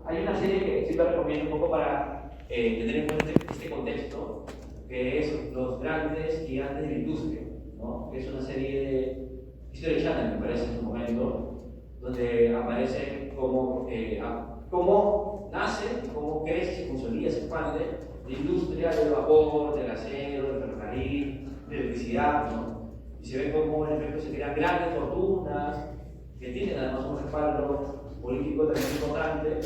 Hay una serie que sí lo recomiendo un poco para tener en cuenta este contexto, que es Los grandes gigantes de la industria, ¿no? Que es una serie de History Channel, me parece, en su momento, donde aparece cómo nace, cómo crece, se consolida, se expande la industria del vapor, del acero, del ferrocarril, de la electricidad, ¿no? Y se ve cómo en efecto se crean grandes fortunas, que tienen además un respaldo político también importante,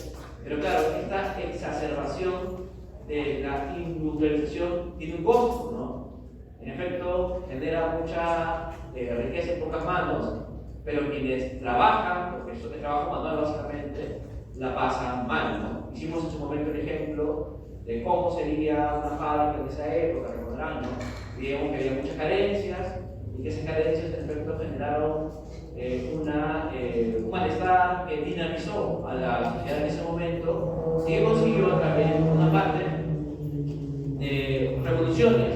pero claro, esta exacerbación de la industrialización tiene un costo, ¿no? En efecto, genera mucha riqueza en pocas manos, pero quienes trabajan, porque eso es trabajo manual básicamente, la pasan mal, ¿no? Hicimos en su momento el ejemplo de cómo sería una fábrica en esa época, recordarán, ¿no? Digamos que había muchas carencias y que esas carencias en efecto generaron un malestar que dinamizó a la sociedad en ese momento y que consiguió a través de una parte de revoluciones,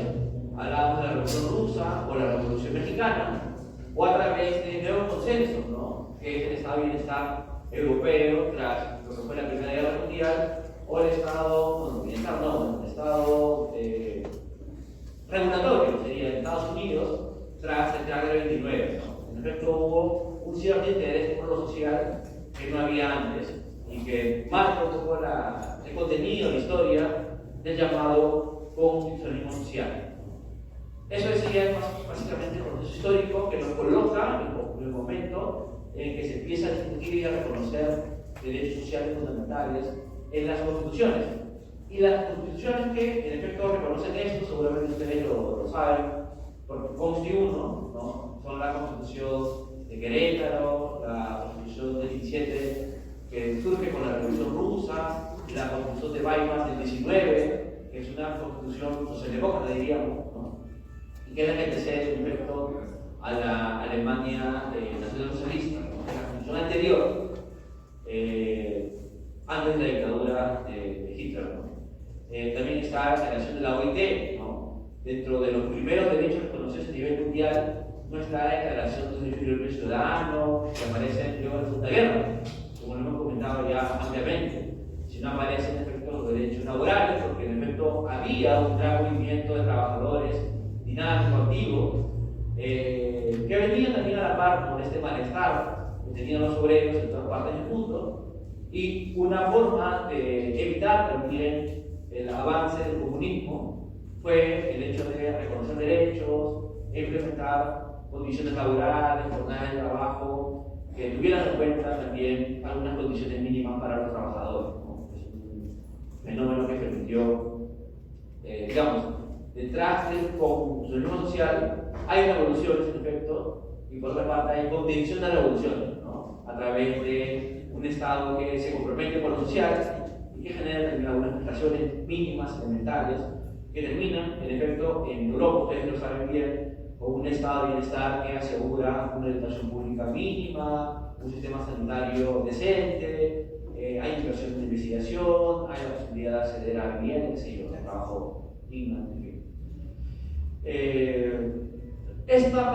hablamos de la Revolución Rusa o la Revolución Mexicana, o a través de nuevos consensos, ¿no? Que es el estado de bienestar europeo tras lo que fue la Primera Guerra Mundial, o el estado, bienestar no, el estado regulatorio sería en Estados Unidos tras el crack del 29, ¿no? En efecto, hubo un cierto interés por lo social que no había antes y que marca un poco el contenido, la historia del llamado constitucionalismo social. Eso sería básicamente el proceso histórico que nos coloca en el momento en que se empieza a discutir y a reconocer derechos sociales fundamentales en las constituciones. Y las constituciones que en efecto reconocen esto, seguramente ustedes lo saben, porque Consti 1, ¿no? Son la Constitución de Querétaro, la Constitución del 17 que surge con la Revolución Rusa, la Constitución de Weimar del 19, que es una constitución socialdemócrata, diríamos, ¿no? Y que es la que antecede en efecto a la Alemania nacionalsocialista, ¿no? La constitución anterior, antes de la dictadura de Hitler, ¿no? También está la declaración de la OIT, ¿no? Dentro de los primeros derechos reconocidos a nivel mundial no está la declaración de los derechos ciudadanos que aparece luego de la Segunda Guerra, como lo hemos comentado ya ampliamente, sino aparecen en efecto los derechos laborales, porque en efecto había un gran movimiento de trabajadores dinámico, activo, que venía también a la par con este malestar que tenían los obreros en todas partes del mundo, y una forma de evitar también el avance del comunismo fue el hecho de reconocer derechos, implementar condiciones laborales, jornadas de trabajo, que tuvieran en cuenta también algunas condiciones mínimas para los trabajadores, ¿no? Es un fenómeno que permitió, digamos, detrás del consumismo social hay revoluciones en efecto, y por otra parte hay contención de revoluciones, ¿no? A través de un Estado que se compromete con lo social y que genera también algunas prestaciones mínimas, elementales, que terminan, en efecto, en Europa, ustedes lo saben bien, con un estado de bienestar que asegura una educación pública mínima, un sistema sanitario decente, hay inversión en investigación, hay la posibilidad de acceder a vivienda, qué sé yo, de trabajo digno, en fin. Esta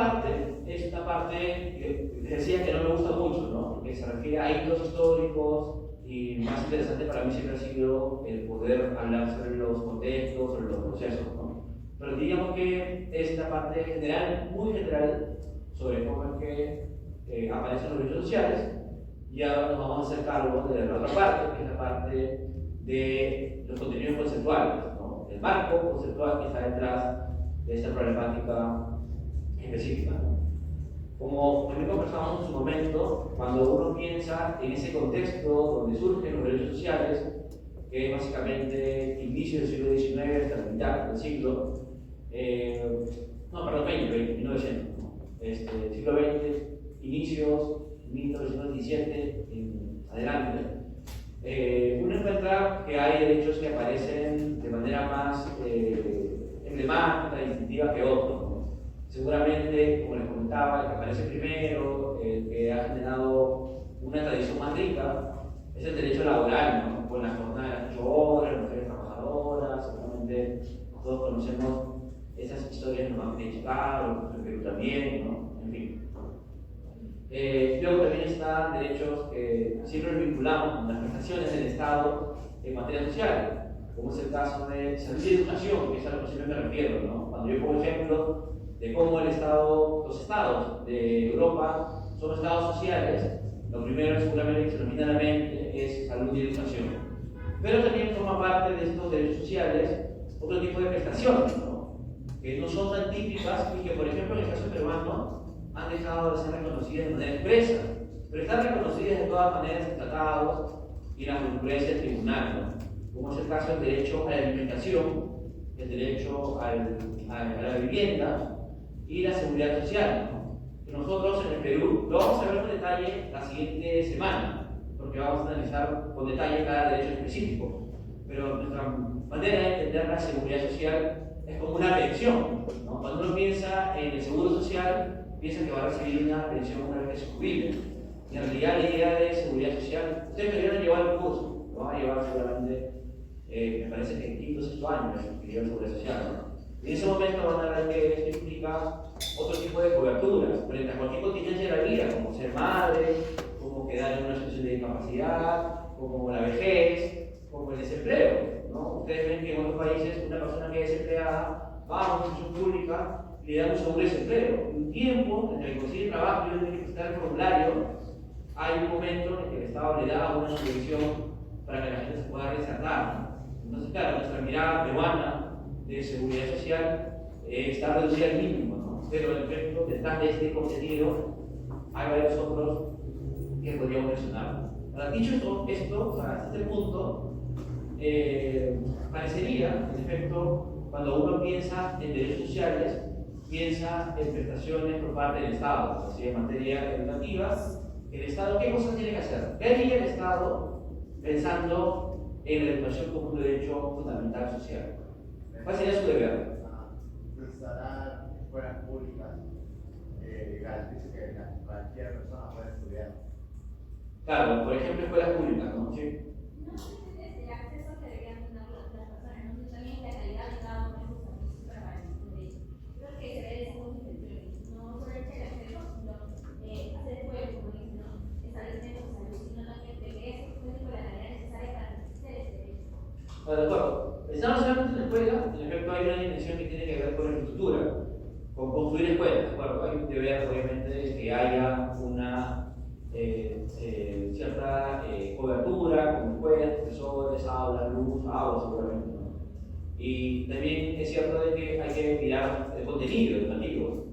parte que decía que no me gusta mucho, ¿no? Porque se refiere a hitos históricos, y más interesante para mí siempre ha sido el poder hablar sobre los contextos, sobre los procesos, ¿no? Pero diríamos que esta parte general, muy general, sobre cómo es que aparecen los derechos sociales, y ahora nos vamos a hacer cargo de la otra parte, que es la parte de los contenidos conceptuales, ¿no? El marco conceptual que está detrás de esta problemática específica, ¿no? Como también conversamos en su momento, cuando uno piensa en ese contexto donde surgen los derechos sociales, que es básicamente inicio del siglo XIX hasta la mitad del siglo, no, perdón, 1900, ¿no? Siglo XX, inicios, 1917 en adelante, uno encuentra que hay derechos que aparecen de manera más emblemática y distintiva que otros, ¿no? Seguramente, como les comentaba, el que aparece primero, el que ha generado una tradición más rica, es el derecho laboral, ¿no? Con la jornada de las 8 horas, las mujeres trabajadoras, seguramente todos conocemos esas historias, no más de Chicago, en Perú también, ¿no? En fin. Luego también están derechos que siempre los vinculamos con las prestaciones del Estado en materia social, como es el caso de salud y educación, que es a lo que siempre me refiero, ¿no? Cuando yo pongo ejemplo de cómo los estados de Europa son estados sociales, lo primero seguramente que se nos viene a la mente es salud y educación. Pero también forma parte de estos derechos sociales otro tipo de prestaciones, ¿no? Que no son tan típicas y que, por ejemplo, en el caso peruano han dejado de ser reconocidas de manera expresa, pero están reconocidas de todas maneras en tratados y en la jurisprudencia del tribunal, ¿no? Como es el caso del derecho a la alimentación, el derecho a la vivienda y la seguridad social, ¿no? Que nosotros en el Perú lo vamos a ver con detalle la siguiente semana, porque vamos a analizar con detalle cada derecho específico. Pero nuestra manera de entender la seguridad social es como una pensión, ¿no? Cuando uno piensa en el seguro social, piensa que va a recibir una pensión una vez que se jubile. Y en realidad la idea de seguridad social, ustedes deberían llevar el curso, lo van a llevar seguramente, me parece que en quinto o sexto año, que lleva seguridad social, ¿no? En ese momento van a ver que esto implica otro tipo de coberturas frente a cualquier contingencia de la vida, como ser madre, como quedar en una situación de discapacidad, como la vejez, como el desempleo, ¿no? Ustedes ven que en otros países una persona que es desempleada va a una institución pública y le dan un seguro de desempleo. Un tiempo en el que consigue trabajo y tiene que presentar el formulario, hay un momento en el que el Estado le da una subvención para que la gente se pueda reinsertar, ¿no? Entonces, claro, nuestra mirada peruana de seguridad social está reducida al mínimo, ¿no? Pero en efecto, detrás de este contenido hay varios otros que podríamos mencionar. Ahora, dicho esto, hasta este punto, parecería, en efecto, cuando uno piensa en derechos sociales, piensa en prestaciones por parte del Estado, así en materia educativa. El Estado, ¿qué cosas tiene que hacer? ¿Qué haría el Estado pensando en la educación como un derecho fundamental social? ¿Cuál sería su deber? Instalar escuelas públicas, garantiza que cualquier persona pueda estudiar. Claro, por ejemplo, escuelas públicas, ¿no? Sí. No solamente el acceso que deberían tener las personas, sino también la calidad de cada uno de sus servicios para garantizar un derecho. Creo que se debe ser muy intenciones, no solamente el acceso, sino hacer juego, como dicen, ¿no? Establecer su salud, sino también de que eso cuente con la calidad necesaria para ejercer ese derecho. Bueno, de acuerdo. Estamos solamente en la escuela, en efecto hay una dimensión que tiene que ver con la infraestructura, con construir escuelas, ¿de acuerdo? Hay un deber, obviamente, de que haya una cierta cobertura, como escuelas, profesores, aulas, luz, agua, seguramente, ¿no? Y también es cierto de que hay que mirar el contenido educativo,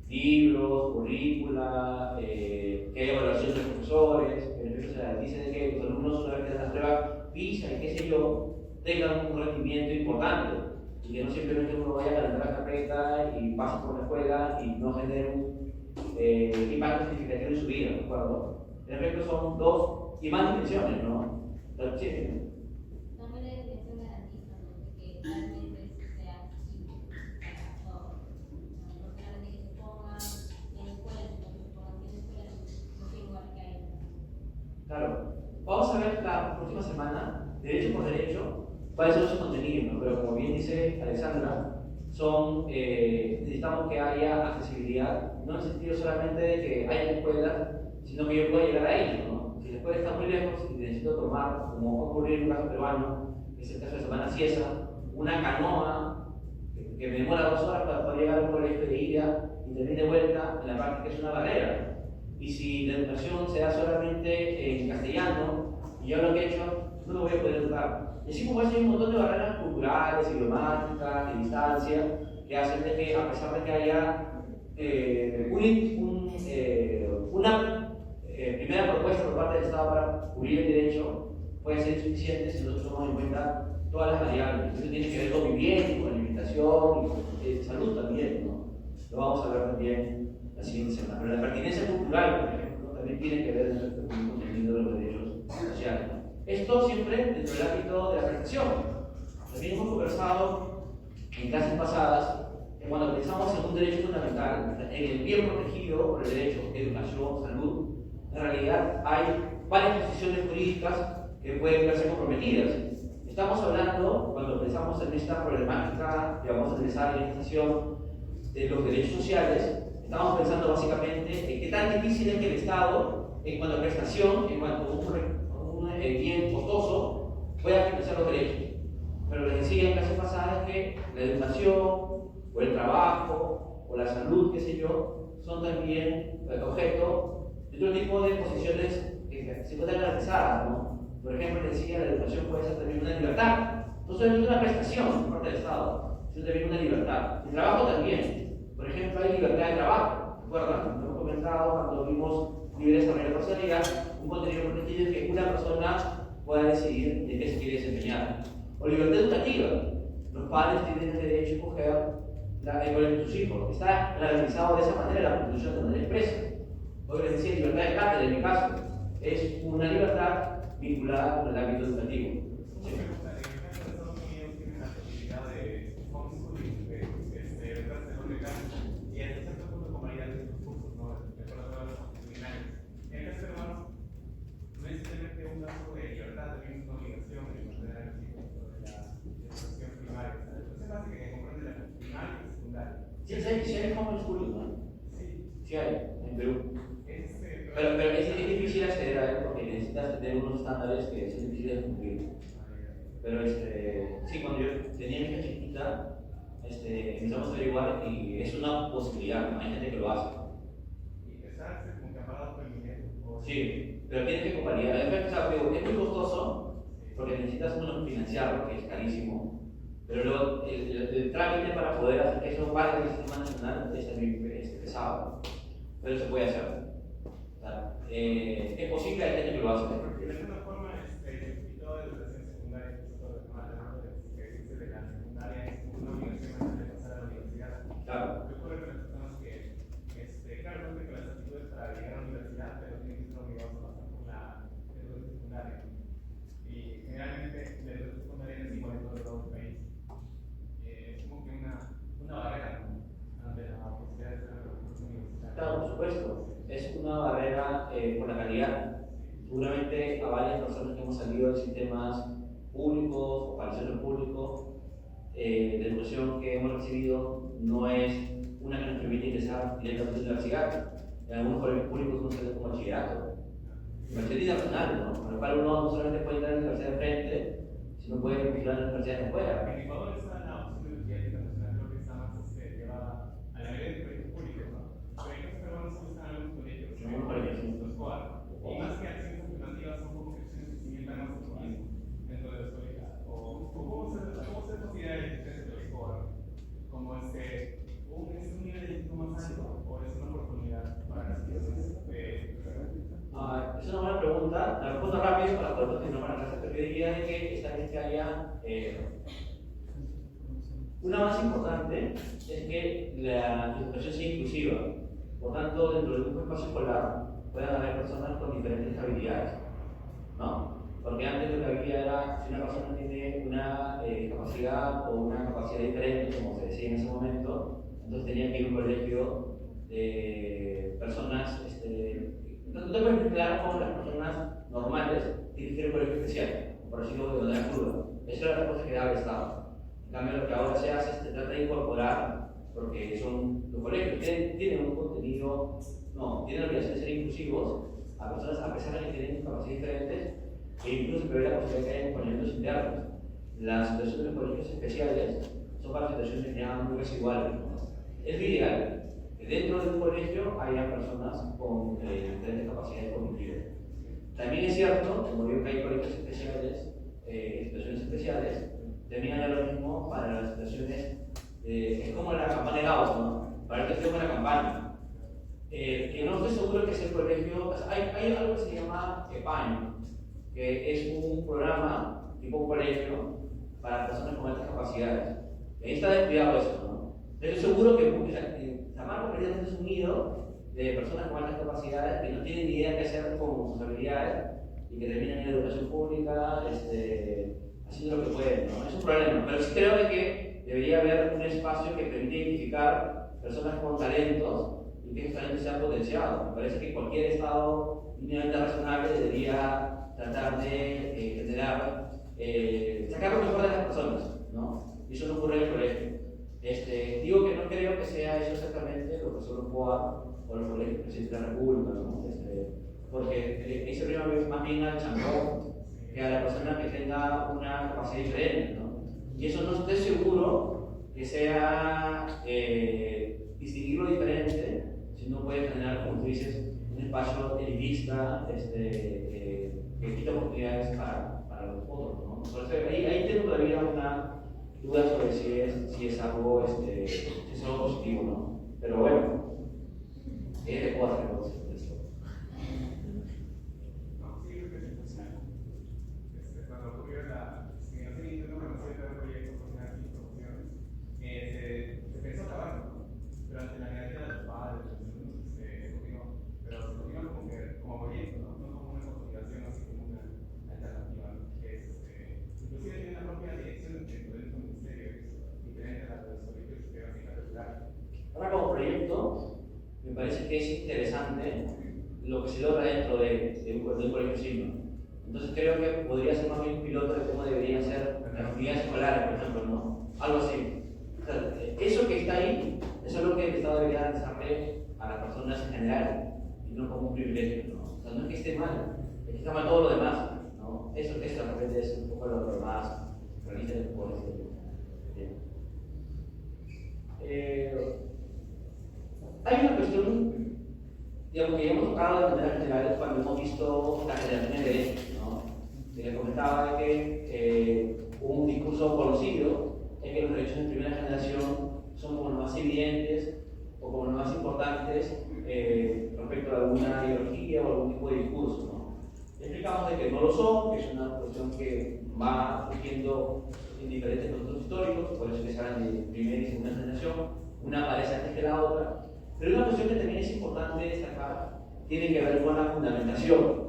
libros, currícula, que haya evaluación de los profesores, que en efecto se garantice de que los alumnos, una vez que dan las pruebas PISA y qué sé yo, tengan un rendimiento importante y que no simplemente uno vaya a calentar la carpeta y pase por la escuela y no genere un impacto significativo en su vida, ¿de acuerdo? En efecto son dos y más dimensiones, ¿no? Pero, sí. También la educación garantiza, ¿no? Que realmente sea accesible para todos. No solamente que se ponga en escuelas, sino que se ponga en escuelas en los lugares que hay. Claro. Vamos a ver la próxima semana, derecho por derecho, cuáles son sus contenidos, ¿no? Pero como bien dice Alexandra, necesitamos que haya accesibilidad, no en el sentido solamente de que haya escuelas, sino que yo pueda llegar a ellos, ¿no? Si la escuela está muy lejos y necesito tomar, como ocurrió en un caso peruano, que es el caso de Semana Ciesa, una canoa que me demora 2 horas para poder llegar a un colegio de ida y también de vuelta, en la práctica es una barrera. Y si la educación se da solamente en castellano, y yo lo que he hecho, no lo voy a poder educar. Y así como hay un montón de barreras culturales, idiomáticas, de distancia, que hacen de que, a pesar de que haya una primera propuesta por parte del Estado para cubrir el derecho, puede ser insuficiente si nosotros tomamos en cuenta todas las variables. Eso tiene que ver con vivienda, con alimentación y con salud también, ¿no? Lo vamos a ver también la siguiente semana. Pero la pertinencia cultural, por ejemplo, también tiene que ver con el contenido de los derechos sociales. Esto siempre dentro del ámbito de la prestación. También hemos conversado en clases pasadas que cuando pensamos en un derecho fundamental, en el bien protegido por el derecho de educación, salud, en realidad hay varias posiciones jurídicas que pueden verse comprometidas. Estamos hablando, cuando pensamos en esta problemática que vamos a analizar en esta sesión, de los derechos sociales, estamos pensando básicamente en qué tan difícil es que el Estado, en cuanto a prestación, en cuanto a un bien costoso, pueda financiar los derechos. Pero lo que decía en clase pasada es que la educación, o el trabajo, o la salud, qué sé yo, son también objeto de otro tipo de posiciones que se encuentran garantizadas, ¿no? Por ejemplo, les decía, la educación puede ser también una libertad, no solamente una prestación por parte del Estado, sino también una libertad. El trabajo también. Por ejemplo, hay libertad de trabajo. ¿Recuerdan? Lo hemos comentado cuando vimos libre desarrollo de personalidad, un contenido protegido en que una persona pueda decidir de qué se quiere desempeñar. O libertad educativa. Los padres tienen el derecho a escoger la escuela de sus hijos. Está garantizado de esa manera la Constitución de manera expresa. Hoy les decía libertad de cátedra, en mi caso. Es una libertad vinculada con el ámbito educativo. Sí. Sí hay homeschooling, ¿no? Sí hay, en Perú. Pero es difícil acceder a él porque necesitas tener unos estándares que son difíciles de cumplir. Pero sí, cuando yo tenía mi hija chiquita, empezamos a averiguar y es una posibilidad, ¿no? Hay gente que lo hace. ¿Y casarse como camarada familiar? Sí, pero tienes que convalidar. Es muy costoso porque necesitas financiarlo, que es carísimo. Pero luego el trámite para poder hacer que eso valga el sistema nacional es también pesado. Pero se puede hacer. Es posible, hay gente que lo hace. De alguna forma, y toda la educación secundaria, que dice de la secundaria, es una obligación antes de pasar a la universidad. Claro. Yo ocurre con las personas que, claro, cuentan con las actitudes para llegar a la universidad, pero tienen que estar obligados a pasar por la educación secundaria. Y generalmente la educación secundaria es igual en todo el país. Es como que una barrera, ¿no? Ante la posibilidad de hacer la educación universitaria. Claro, por supuesto. Es una barrera por la calidad. Seguramente a varias personas que hemos salido de sistemas públicos o parecidos públicos, la educación que hemos recibido no es una que nos permite ingresar directamente a la universidad. En algunos colegios públicos uno sale como bachillerato. Universidad internacional, ¿no? Con lo cual uno no solamente puede entrar a la universidad de frente, sino puede vigilar a la universidad de afuera. En Ecuador está la opción de universidad internacional, creo que está más llevada a la mayoría de colegios públicos, ¿no? Pero en caso peruano solo están algunos colegios. Algunos colegios, sí. Los COAR. Y más que acciones afirmativas son como que acciones que cimentan más el turismo dentro de la escuela. ¿Cómo se considera la existencia de los COAR? ¿Como es un nivel de éxito más alto o es una oportunidad para las personas? Es una buena pregunta. La respuesta rápido para poder continuar con la clase, pero yo diría de que esta vez que haya una más importante es que la educación sea inclusiva. Por tanto, dentro de un espacio escolar puedan haber personas con diferentes habilidades, ¿no? Porque antes lo que había era, si una persona tiene una capacidad o una capacidad diferente, como se decía en ese momento, entonces tenía que ir a un colegio de personas, no te puedes mezclar con las personas normales que tienen un colegio especial, por decirlo de manera cruda. Esa era la respuesta que daba el Estado. En cambio, lo que ahora se hace es que trata de incorporar, porque los colegios tienen un contenido, tienen la obligación de ser inclusivos a personas a pesar de que tienen capacidades diferentes, e incluso se prevé la posibilidad de que haya acompañamientos internos. Las situaciones de los colegios especiales son para situaciones que sean muy desiguales, ¿no? Es lo ideal que dentro de un colegio haya personas con diferentes capacidades cognitivas. También es cierto, como digo que hay colegios especiales, situaciones especiales, también hay lo mismo para las situaciones, es como la campaña de Gauss, ¿no? Para el que la campaña. Que no estoy seguro que sea el colegio, hay algo que se llama EPAIN, que es un programa tipo colegio para personas con altas capacidades. Ahí está descuidado eso, ¿no? Estoy seguro que San Marcos precisamente es un nido de personas con altas capacidades que no tienen ni idea qué hacer con sus habilidades y que terminan en educación pública haciendo lo que pueden, ¿no? Es un problema, pero sí creo de que debería haber un espacio que permita identificar personas con talentos y que esos talentos sean potenciados. Me parece que cualquier Estado mínimamente razonable debería tratar de generar, sacar lo mejor de las personas, ¿no? Y eso no ocurre en el colegio. Digo que no creo que sea eso exactamente lo que son los POA o los colegios del presidente de la República, ¿no? Porque ese premio más bien al chambón que a la persona que tenga una capacidad diferente, ¿no? Y eso no estoy seguro que sea distinguirlo diferente, sino puede generar, como tú dices, un espacio elitista que quita oportunidades para los otros, ¿no? Por eso ahí tengo todavía una duda sobre si es algo positivo, ¿no? Pero bueno, ¿qué puedo hacer con esto? No, sí, creo que es funcional. Cuando ocurrió en el seguimiento de una serie de proyectos con unas promociones, se pensó acabarlo, ¿no? Pero ante la negativa de los padres, de los alumnos, se continuó. Pero se continuó como proyecto, ¿no? No como una consolidación, así como una alternativa, ¿no? Inclusive tiene una propia dirección dentro del ministerio, diferente a la de los colegios que van a regular. Ahora, como proyecto, me parece que es interesante lo que se logra dentro de un colegio signo. Entonces creo que podría ser más bien un piloto de cómo deberían ser las actividades escolares, por ejemplo, ¿no? Algo así. O sea, eso que está ahí, eso es lo que el Estado debería desarrollar a las personas en general, y no como un privilegio, ¿no? O sea, no es que esté mal, es que está mal todo lo demás, ¿no? Eso de repente es un poco lo más realista que puedo decir. Hay una cuestión, digamos, que ya hemos tocado de manera general cuando hemos visto la generación de derechos, ¿no? Se les comentaba de que hubo un discurso conocido en que los derechos de primera generación son como los más evidentes o como los más importantes respecto a alguna ideología o algún tipo de discurso, ¿no? Explicamos de que no lo son, que es una cuestión que va surgiendo en diferentes contextos históricos, por eso que se hablan de primera y segunda generación, una aparece antes que la otra, pero una cuestión que también es importante destacar tiene que ver con la fundamentación.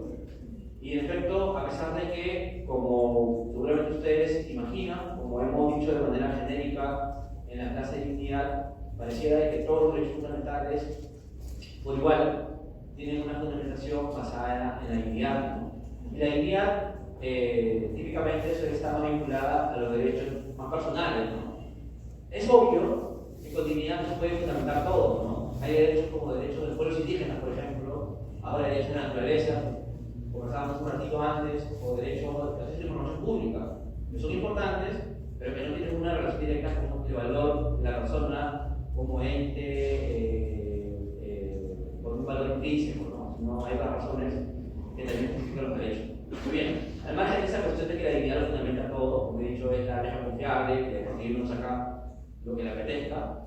Y en efecto, a pesar de que, como seguramente ustedes imaginan, como hemos dicho de manera genérica en la clase de dignidad, pareciera de que todos los derechos fundamentales, por igual, tienen una fundamentación basada en la dignidad, ¿no? Y la dignidad, típicamente, está más vinculada a los derechos más personales, ¿no? Es obvio que con dignidad no se puede fundamentar todo, ¿no? Hay derechos como derechos de los pueblos indígenas, por ejemplo, ahora derechos de la naturaleza, conversábamos un ratito antes, o derechos de acceso a información pública, que son importantes, pero que no tienen una relación directa con el valor de la persona como ente, por un valor intrínseco, ¿no? Sino hay otras razones que también justifican los derechos. Muy bien, además de esa cuestión de que la dignidad lo fundamenta todo, como he dicho, es la vieja confiable, que conseguirnos acá lo que le apetezca.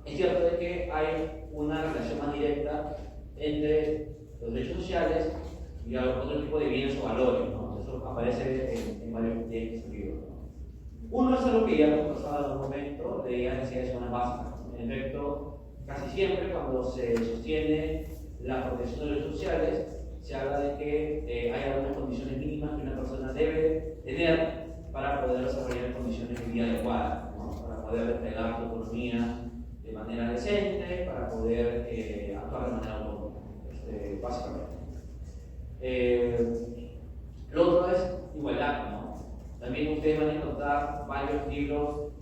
Es cierto de que hay una relación más directa entre los derechos sociales y otro tipo de bienes o valores, ¿no? Eso aparece en varios de estos libros, ¿no? Uno es algo que ya hemos pasado en un momento, de las necesidades humanas básicas. En efecto, casi siempre cuando se sostiene la protección de los derechos sociales, se habla de que hay algunas condiciones mínimas que una persona debe tener para poder desarrollar condiciones de vida adecuadas, ¿no? Para poder desplegar su autonomía de manera decente, para poder actuar de manera autónoma, básicamente. Lo otro es igualdad, ¿no? También ustedes van a encontrar varios libros,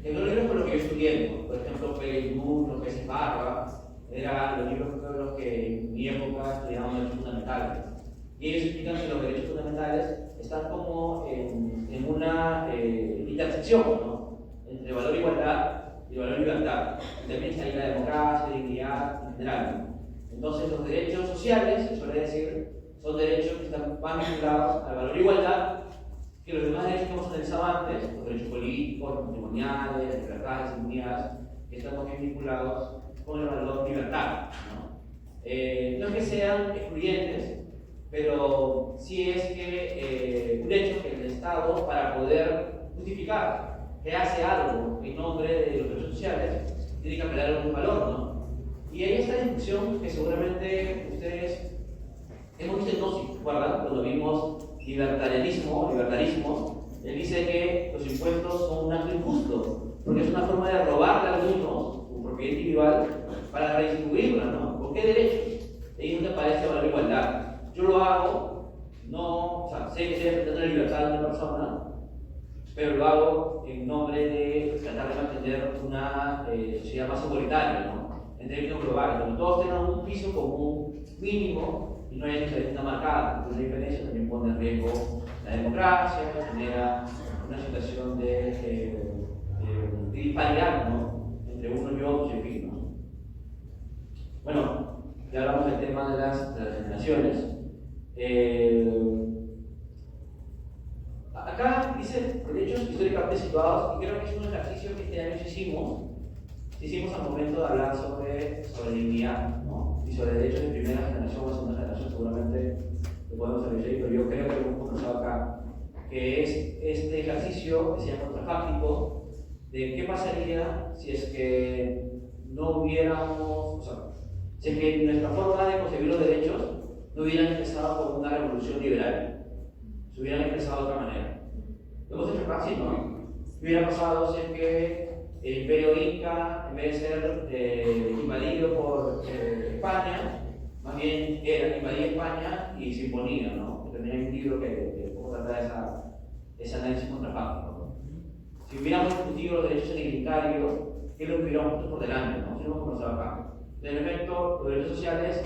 que no libros con los que yo estudié, ¿no? Por ejemplo, Pérez Moon, los peces barba, eran los libros con los que en mi época estudiaban derechos fundamentales. Y ellos explican que los derechos fundamentales están como en una intersección, ¿no? Entre valor igualdad y valor libertad. Y también está ahí la democracia, la dignidad en general, ¿no? Entonces, los derechos sociales, se suele decir, son derechos que están más vinculados al valor igualdad que los demás derechos que hemos analizado antes, los derechos políticos, patrimoniales, libertades, inmunidades, que están más bien vinculados con el valor libertad, ¿no? No es que sean excluyentes, pero sí es que un hecho que el Estado, para poder justificar que hace algo en nombre de los derechos sociales, tiene que apelar a algún valor, ¿no? Y ahí está la discusión que seguramente ustedes hemos visto en Gnosis, ¿recuerdan? Cuando vimos libertarismo, él dice que los impuestos son un acto injusto, porque es una forma de robarle a algunos su propiedad individual para redistribuirla, ¿no? ¿Con qué derechos? Ahí no te parece valor igualdad. Yo lo hago, no, o sea, sé que estoy afectando la libertad de una persona, pero lo hago en nombre de tratar de mantener una sociedad más igualitaria, ¿no? En términos globales, donde todos tengan un piso común mínimo y no haya diferencia marcada. Entonces, la diferencia también pone en riesgo la democracia, genera una situación de disparidad, ¿no? Entre unos y otros, en fin, ¿no? Bueno, ya hablamos del tema de las generaciones. Acá dice derechos históricamente situados, y creo que es un ejercicio que este año hicimos al momento de hablar sobre dignidad, ¿no? Y sobre derechos de primera generación o segunda generación. Seguramente lo podemos revisar, pero yo creo que lo hemos conversado acá, que es este ejercicio que se llama contrafáctico de qué pasaría si es que no hubiéramos, o sea, si es que nuestra forma de concebir los derechos no hubieran empezado con una revolución liberal, se hubieran empezado de otra manera. Lo hemos hecho acá, sí, ¿no? ¿Qué hubiera pasado si es que el Imperio Inca, en vez de ser invadido por España, más bien era invadir España y se imponía, ¿no? Tenía un libro que trata ese análisis contrafáctico, ¿no? Si hubiéramos discutido los derechos identitarios, ¿qué es lo que hubiéramos puesto por delante, ¿no? Si no hemos conversado acá. En efecto, los derechos sociales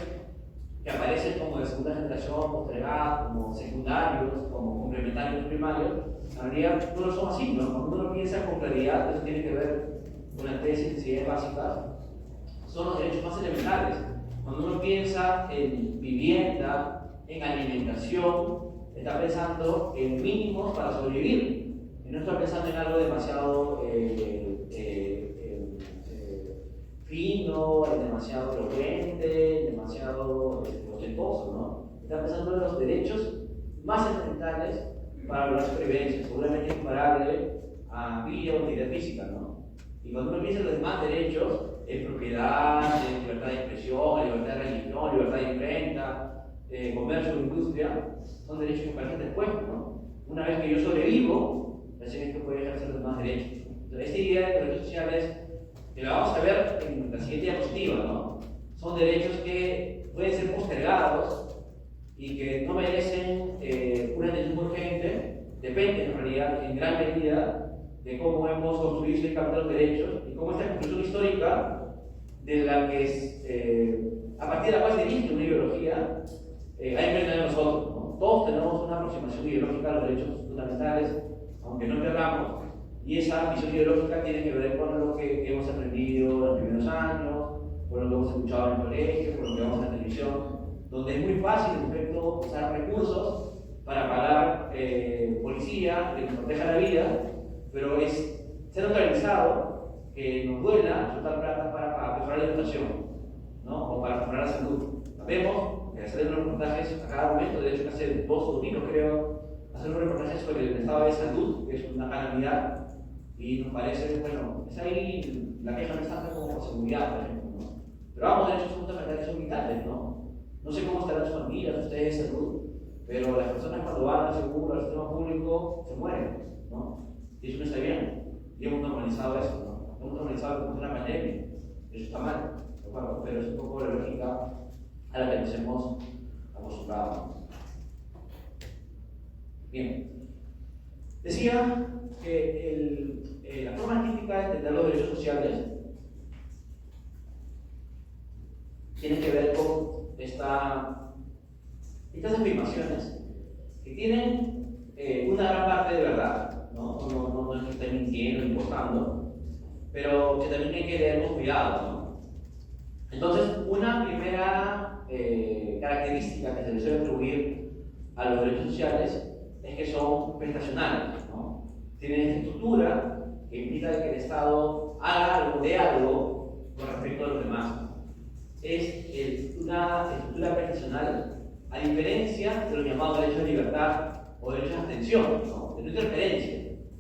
que aparecen como de segunda generación, postergada, como secundarios, como complementarios primarios, en realidad no lo son así, ¿no? Cuando uno piensa con claridad, eso tiene que ver con las tres necesidades básicas, son los derechos más elementales. Cuando uno piensa en vivienda, en alimentación, está pensando en mínimos para sobrevivir, y no está pensando en algo demasiado fino, demasiado elocuente, demasiado ostentoso, ¿no? Está pensando en los derechos más elementales para la supervivencia, seguramente comparable a vida o actividad física, ¿no? Y cuando uno piensa en los demás derechos, en propiedad, en libertad de expresión, libertad de religión, libertad de imprenta, comercio, industria, son derechos que aparecen después, ¿no? Una vez que yo sobrevivo, recién es que puedo ejercer los demás derechos. Entonces, esta idea de derechos sociales, que la vamos a ver en la siguiente diapositiva, ¿no? Son derechos que pueden ser postergados y que no merecen una atención urgente, depende en realidad en gran medida de cómo hemos construido históricamente los derechos y cómo esta construcción histórica de la que a partir de la cual se dirige una ideología ha impregnado en nosotros, ¿no? Todos tenemos una aproximación ideológica a los derechos fundamentales, aunque no querramos, y esa visión ideológica tiene que ver con lo que hemos aprendido en los primeros años, con lo que hemos escuchado en el colegio, con lo que vemos en la televisión, donde es muy fácil, en efecto, usar recursos para pagar policía que nos proteja la vida, pero es ser neutralizado que nos duela soltar plata para mejorar la educación, ¿no? O para mejorar la salud. Sabemos que hacer unos reportajes a cada momento, de hecho, que hace 2 domingos, creo, hacer unos reportajes sobre el estado de salud, que es una calamidad. Y nos parece, bueno, es ahí la queja no es tanta como seguridad, por ejemplo, ¿no? Pero vamos, derechos fundamentales son vitales, ¿no? No sé cómo estarán sus familias, ustedes de salud, pero las personas cuando van al seguro, al sistema público, se mueren, ¿no? Y eso no está bien. Y hemos normalizado eso, ¿no? Hemos normalizado como una pandemia. Eso está mal, ¿de acuerdo? Pero es un poco la lógica a la que nos hemos acostumbrado. Bien. Decía que la forma típica de entender los derechos sociales tiene que ver con estas afirmaciones que tienen una gran parte de verdad, ¿no? No es que estén mintiendo, importando, pero que también hay que leer con cuidado, ¿no? Entonces, una primera característica que se le suele atribuir a los derechos sociales es que son prestacionales, ¿no? Tienen esta estructura que implica que el Estado haga algo de algo con respecto a los demás. Es una estructura prestacional, a diferencia de los llamados derechos de libertad o derechos de abstención, ¿no? De no interferencia,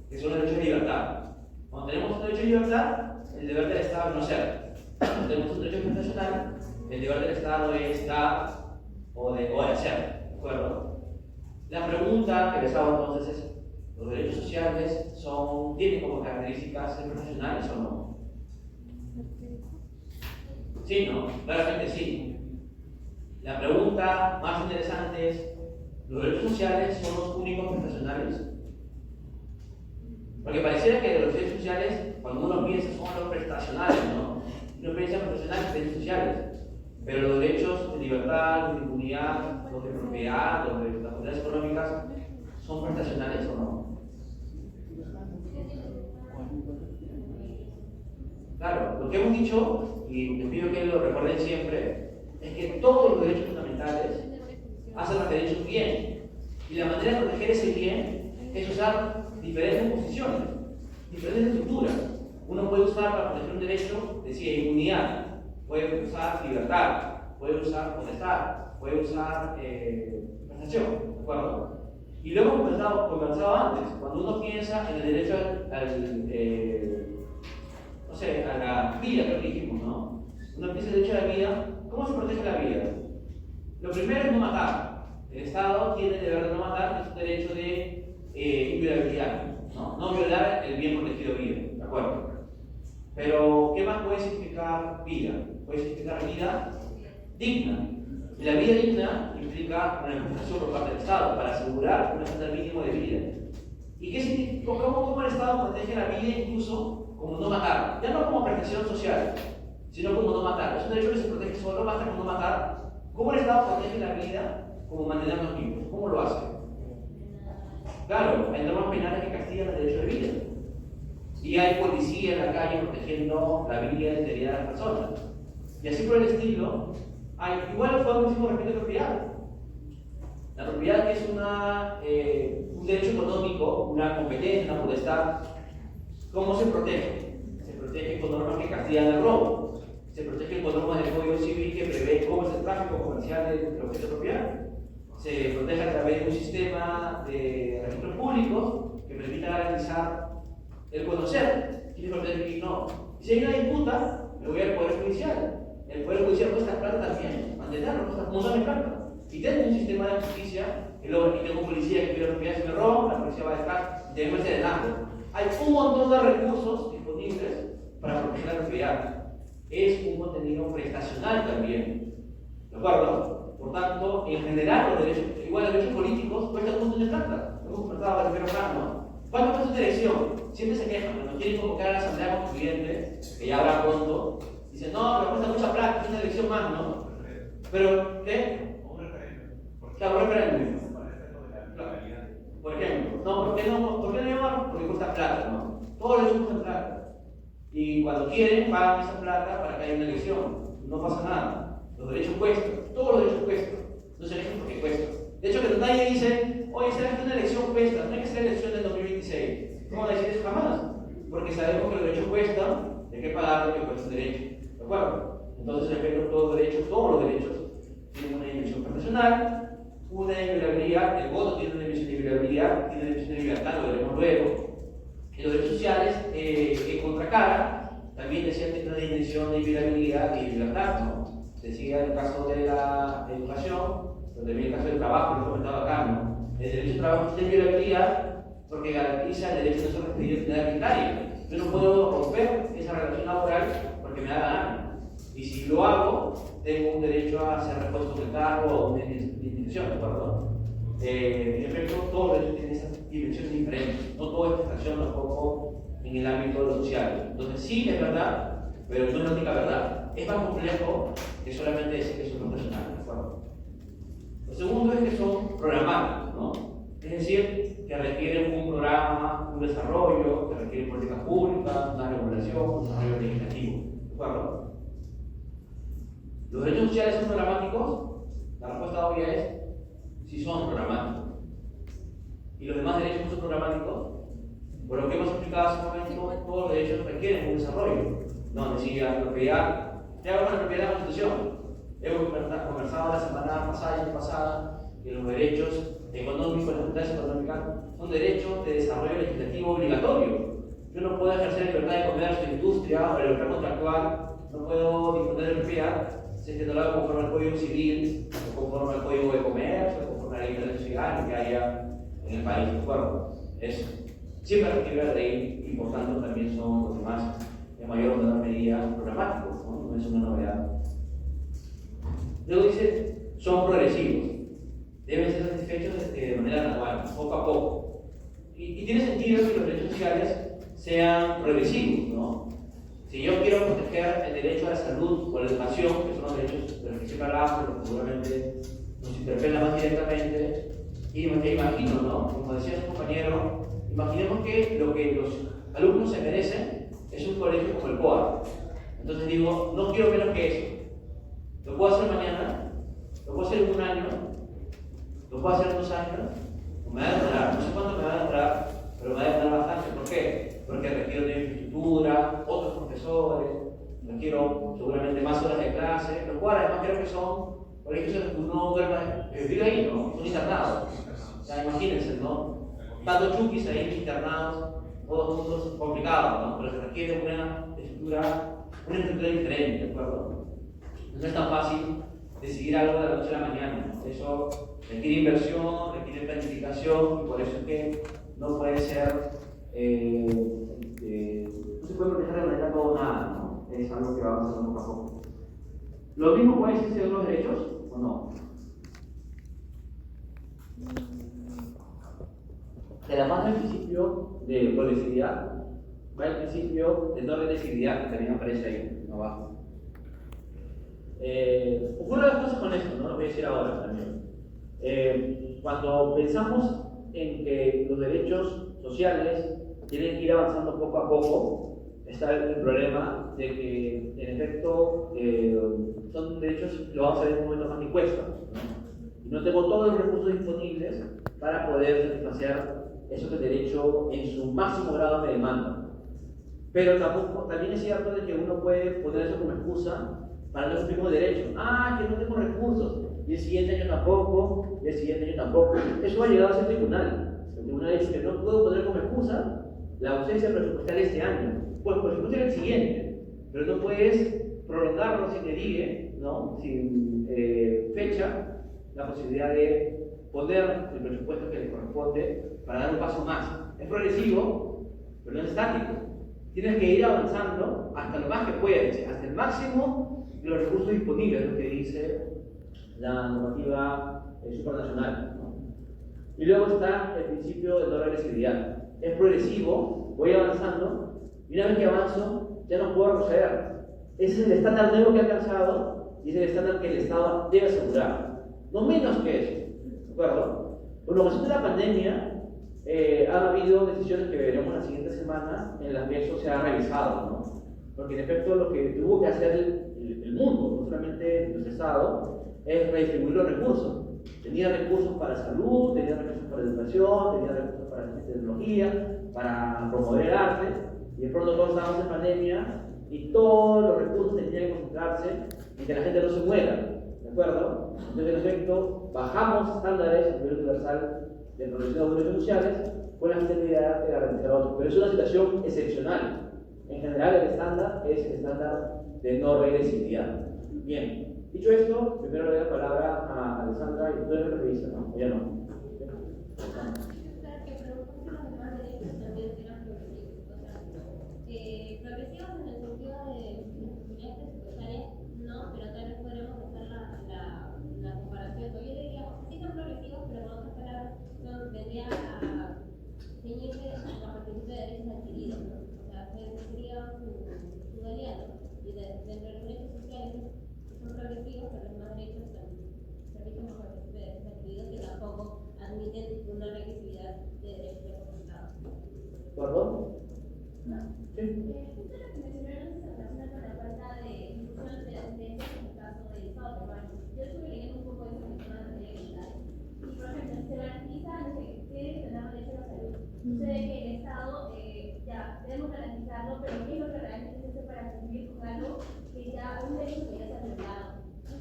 que son los derechos de libertad. Cuando tenemos un derecho de libertad, el deber del Estado es no ser. Cuando tenemos un derecho prestacional, el deber del Estado es dar o de hacer, ¿de acuerdo? La pregunta que les hago entonces es, ¿los derechos sociales tienen como características ser profesionales o no? Sí, ¿no? Claramente sí. La pregunta más interesante es, ¿los derechos sociales son los únicos prestacionales? Porque pareciera que los derechos sociales, cuando uno piensa, son los prestacionales, ¿no? Uno piensa en prestacionales, derechos sociales. Pero los derechos de libertad, los de impunidad, los de propiedad, los de las autoridades económicas, ¿son prestacionales o no? Claro, lo que hemos dicho, y les pido que lo recuerden siempre, es que todos los derechos fundamentales hacen referencia a un bien. Y la manera de proteger ese bien es usar diferentes posiciones, diferentes estructuras. Uno puede usar para proteger un derecho, decía, inmunidad, puede usar libertad, puede usar potestad, puede usar prestación, ¿de acuerdo? Y lo hemos conversado antes, cuando uno piensa en el derecho a la vida, creo que dijimos, ¿no? Uno piensa en el derecho a la vida, ¿cómo se protege la vida? Lo primero es no matar. El Estado tiene el deber de no matar, es un derecho de inviolabilidad, ¿no? No violar el bien protegido vida, ¿de acuerdo? Pero, ¿qué más puede significar vida? Puede significar vida digna. Y la vida digna implica una implementación por parte del Estado para asegurar un estándar mínimo de vida. ¿Y qué significa? ¿Cómo el Estado protege la vida incluso como no matar? Ya no como prestación social, sino como no matar. Es un derecho que se protege solo, basta con no matar. ¿Cómo el Estado protege la vida como mantenernos vivos? ¿Cómo lo hace? Claro, hay normas penales que castigan el derecho de vida. Y hay policía en la calle protegiendo la vida y la integridad de las personas. Y así por el estilo, igual podemos decir con respecto a la propiedad. La propiedad es un derecho económico, una competencia, una potestad. ¿Cómo se protege? Se protege con normas que castigan el robo. Se protege con normas del Código Civil que prevé cómo es el tráfico comercial del objeto de propiedad. Se protege a través de un sistema de registros públicos que permita garantizar el conocer quién es proteger y quién no. Y si hay una disputa, me voy al Poder Judicial. El Poder Judicial cuesta plata también, mantenerlo, cuesta un montón de plata. Y tengo un sistema de justicia, y tengo un policía que pide la propiedad, si me roban, la policía va detrás, y debe ser adelante. Hay un montón de recursos disponibles para proteger la propiedad. Es un contenido prestacional también. ¿De acuerdo? Por tanto, en general, los derechos, igual los derechos políticos, cuestan un montón de plata. Hemos conversado al primer plano. ¿Cuánto cuesta una elección? Siempre se quejan, cuando quieren convocar a la Asamblea Constituyente, que ya habrá pronto, dicen, no, pero cuesta mucha plata, es una elección más, ¿no? Pero, ¿qué? Un referéndum. Claro, un referéndum. La legalidad. Por ejemplo, no, ¿por qué no llaman? Porque cuesta plata, ¿no? Todos los derechos cuestan plata. Y cuando quieren, pagan esa plata para que haya una elección. No pasa nada. Los derechos cuestan, todos los derechos cuestan. No se eligen porque cuestan. De hecho, que nadie dice, oye, ¿sabes que una elección cuesta? No hay que hacer elección del 2026. ¿Cómo van a decir eso jamás? Porque sabemos que los derechos cuestan, hay que pagar lo que cuesta el derecho. ¿De acuerdo? Entonces, en efecto, todos los derechos tienen una dimensión profesional, una inviolabilidad, el voto tiene una dimensión de inviolabilidad, tiene una dimensión de libertad, lo veremos luego. Y los derechos sociales, en contracara, también decía que tiene una dimensión de inviolabilidad y de libertad, ¿no? Decía el caso de la educación, pero también el caso del trabajo, lo he comentado acá, ¿no? El derecho al trabajo tiene inviolabilidad porque garantiza el derecho de no ser despedido de manera arbitraria. Yo no puedo romper esa relación laboral porque me da la gana. Y si lo hago, tengo un derecho a ser repuesto del cargo o una indemnización, ¿de acuerdo? En efecto, todos los derechos tienen esas dimensiones diferentes. No todo es prestación tampoco en el ámbito de lo social. Entonces, sí es verdad, pero no es la única verdad. Es más complejo que solamente decir que son profesionales, ¿de acuerdo? Lo segundo es que son programáticos, ¿no? Es decir, que requieren un programa, un desarrollo, que requieren políticas públicas, una regulación, un desarrollo legislativo, ¿de acuerdo? ¿Los derechos sociales son programáticos? La respuesta obvia es sí son programáticos. ¿Y los demás derechos no son programáticos? Por lo que hemos explicado hace un momento, todos los derechos requieren un desarrollo. No, decía propiedad. ¿Qué hago con la propiedad de la Constitución? Hemos conversado la semana pasada y pasada que los derechos económicos, las libertades económicas, son derechos de desarrollo legislativo obligatorio. Yo no puedo ejercer libertad de comercio, de industria o libertad contractual, no puedo disponer de propiedad si es que no lo hago conforme al Código Civil, o conforme al Código de Comercio, o conforme a la ley de sociedad que haya en el país, ¿de acuerdo? Es siempre requiere la ley y por tanto también son los demás en mayor o menor medida programáticos, ¿no? No es una novedad. Luego dice, son progresivos, deben ser satisfechos de manera gradual, poco a poco. y tiene sentido que los derechos sociales sean progresivos, ¿no? Si yo quiero proteger el derecho a la salud o a la educación, que son los derechos de los que siempre hablamos, pero que seguramente nos interpela más directamente, y me imagino, ¿no? Como decía su compañero, imaginemos que lo que los alumnos se merecen es un colegio como el COA. Entonces digo, no quiero menos que eso. Lo puedo hacer mañana, lo puedo hacer en un año, lo puedo hacer en 2 años, me va a demorar, no sé cuánto me va a demorar, pero me va a demorar bastante. ¿Por qué? Porque requiero de infraestructura, otros profesores, requiero seguramente más horas de clase, lo cual además creo que son colegios en los que uno duerma, vive ahí, ¿no? Son internados. O sea, imagínense, ¿no? Tanto chukis ahí internados, todos juntos, complicados, ¿no? Pero se requiere una estructura diferente, ¿de acuerdo? No es tan fácil decidir algo de la noche a la mañana, ¿no? Eso requiere inversión, requiere planificación, y por eso es que no puede ser, no se puede proteger de manera todo o nada, ¿no? Es algo que va avanzando poco a poco. ¿Lo mismo puede decirse de otros derechos o no? De la mano del principio de progresividad va el principio de no regresividad, que también aparece ahí abajo. Ocurren las cosas con esto, ¿no? Lo voy a decir ahora también. Cuando pensamos en que los derechos sociales tienen que ir avanzando poco a poco, está el problema de que, en efecto, son derechos que lo vamos a ver en un momento más que cuesta, ¿no? Y no tengo todos los recursos disponibles para poder satisfacer esos derechos en su máximo grado de demanda. Pero también es cierto de que uno puede poner eso como excusa para no cumplir con el derecho. Que no tengo recursos, y el siguiente año tampoco, y el siguiente año tampoco. Eso ha llegado a ser tribunal. El tribunal dice que no puedo poner como excusa la ausencia presupuestaria este año. Pues por supuesto el siguiente, pero no puedes prolongarlo sin que diga, ¿no? Sin fecha, la posibilidad de poner el presupuesto que le corresponde para dar un paso más. Es progresivo, pero no es estático. Tienes que ir avanzando hasta lo más que puedas, hasta el máximo de los recursos disponibles, lo que dice la normativa supranacional, ¿no? Y luego está el principio de no regresividad. Es progresivo, voy avanzando, y una vez que avanzo, ya no puedo retroceder. Ese es el estándar nuevo que he alcanzado, y es el estándar que el Estado debe asegurar. No menos que eso, ¿de acuerdo? Con ocasión de la pandemia, ha habido decisiones que veremos la siguiente semana en las que eso se ha revisado, ¿no? Porque en efecto lo que tuvo que hacer el mundo, no solamente los estados, es redistribuir los recursos. Tenía recursos para salud, tenía recursos para educación, tenía recursos para tecnología, para promover el arte, y de pronto todos estábamos en pandemia y todos los recursos tenían que concentrarse en que la gente no se muera, ¿de acuerdo? Entonces, en efecto, bajamos estándares a nivel universal de protección de derechos sociales con la finalidad de garantizar otros. Pero es una situación excepcional. En general, el estándar es el estándar de no regresividad. Bien, dicho esto, primero le doy la palabra a Alessandra y tú eres la revista, ¿no? ¿O ya no? Progresivos en el sentido de oportunidades presupuestarias, no, pero tal vez podremos hacer la comparación. Yo diría, sí son progresivos, pero con otras palabras, vendría a ceñirse a la participación de derechos adquiridos, ¿no? O sea, sería su aliado. Y dentro de los derechos sociales son progresivos, pero los más derechos permiten la participación de derechos adquiridos que tampoco admiten una regresividad de derechos representados. ¿Perdón? ¿No? Sí. Justo lo que mencionaron se relaciona con la falta de inclusión de asistencia en el caso del Estado peruano. Yo estuve leyendo un poco eso en el tema de materia electoral. Y, por ejemplo, se garantiza no sé, que tiene que tener derecho a la salud. Sucede que el Estado, ya, debemos garantizarlo, pero ¿qué es lo que realmente se hace para cumplir con algo que ya, un derecho que ya se ha regulado?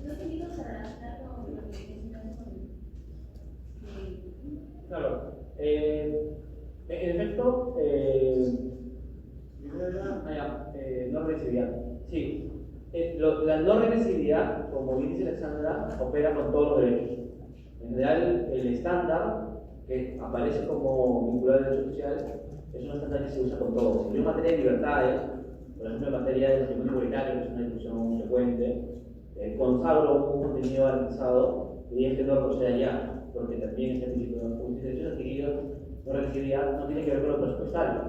No sé si eso se relaciona con lo que mencionaron con Claro. En efecto, no regresividad. Sí, la no regresividad, como bien dice Alexandra, opera con todos los derechos. En general, el estándar que aparece como vinculado a derechos sociales es un estándar que se usa con todos. Si en materia de libertades, por ejemplo, en materia de matrimonio igualitario, que es una discusión frecuente, consagro un contenido garantizado y este no procede allá, porque también este principio de los derechos adquiridos no tiene que ver con lo presupuestario,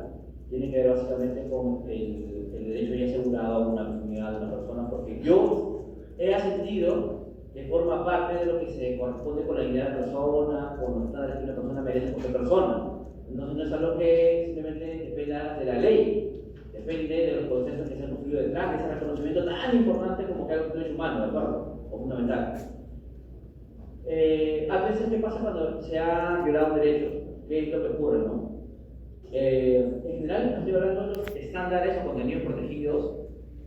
tiene que ver básicamente con el derecho ya asegurado a una comunidad de una persona, porque yo he asentido que forma parte de lo que se corresponde con la dignidad de la persona, con los estándares que una persona merece como persona. Entonces no es algo que simplemente dependa de la ley, depende de los conceptos que se han construido detrás de ese reconocimiento tan importante como que algo que no es humano, ¿de acuerdo? O fundamental. A veces, ¿qué pasa cuando se ha violado un derecho? ¿Qué es lo que ocurre, no? En general, estoy hablando de los estándares o contenidos protegidos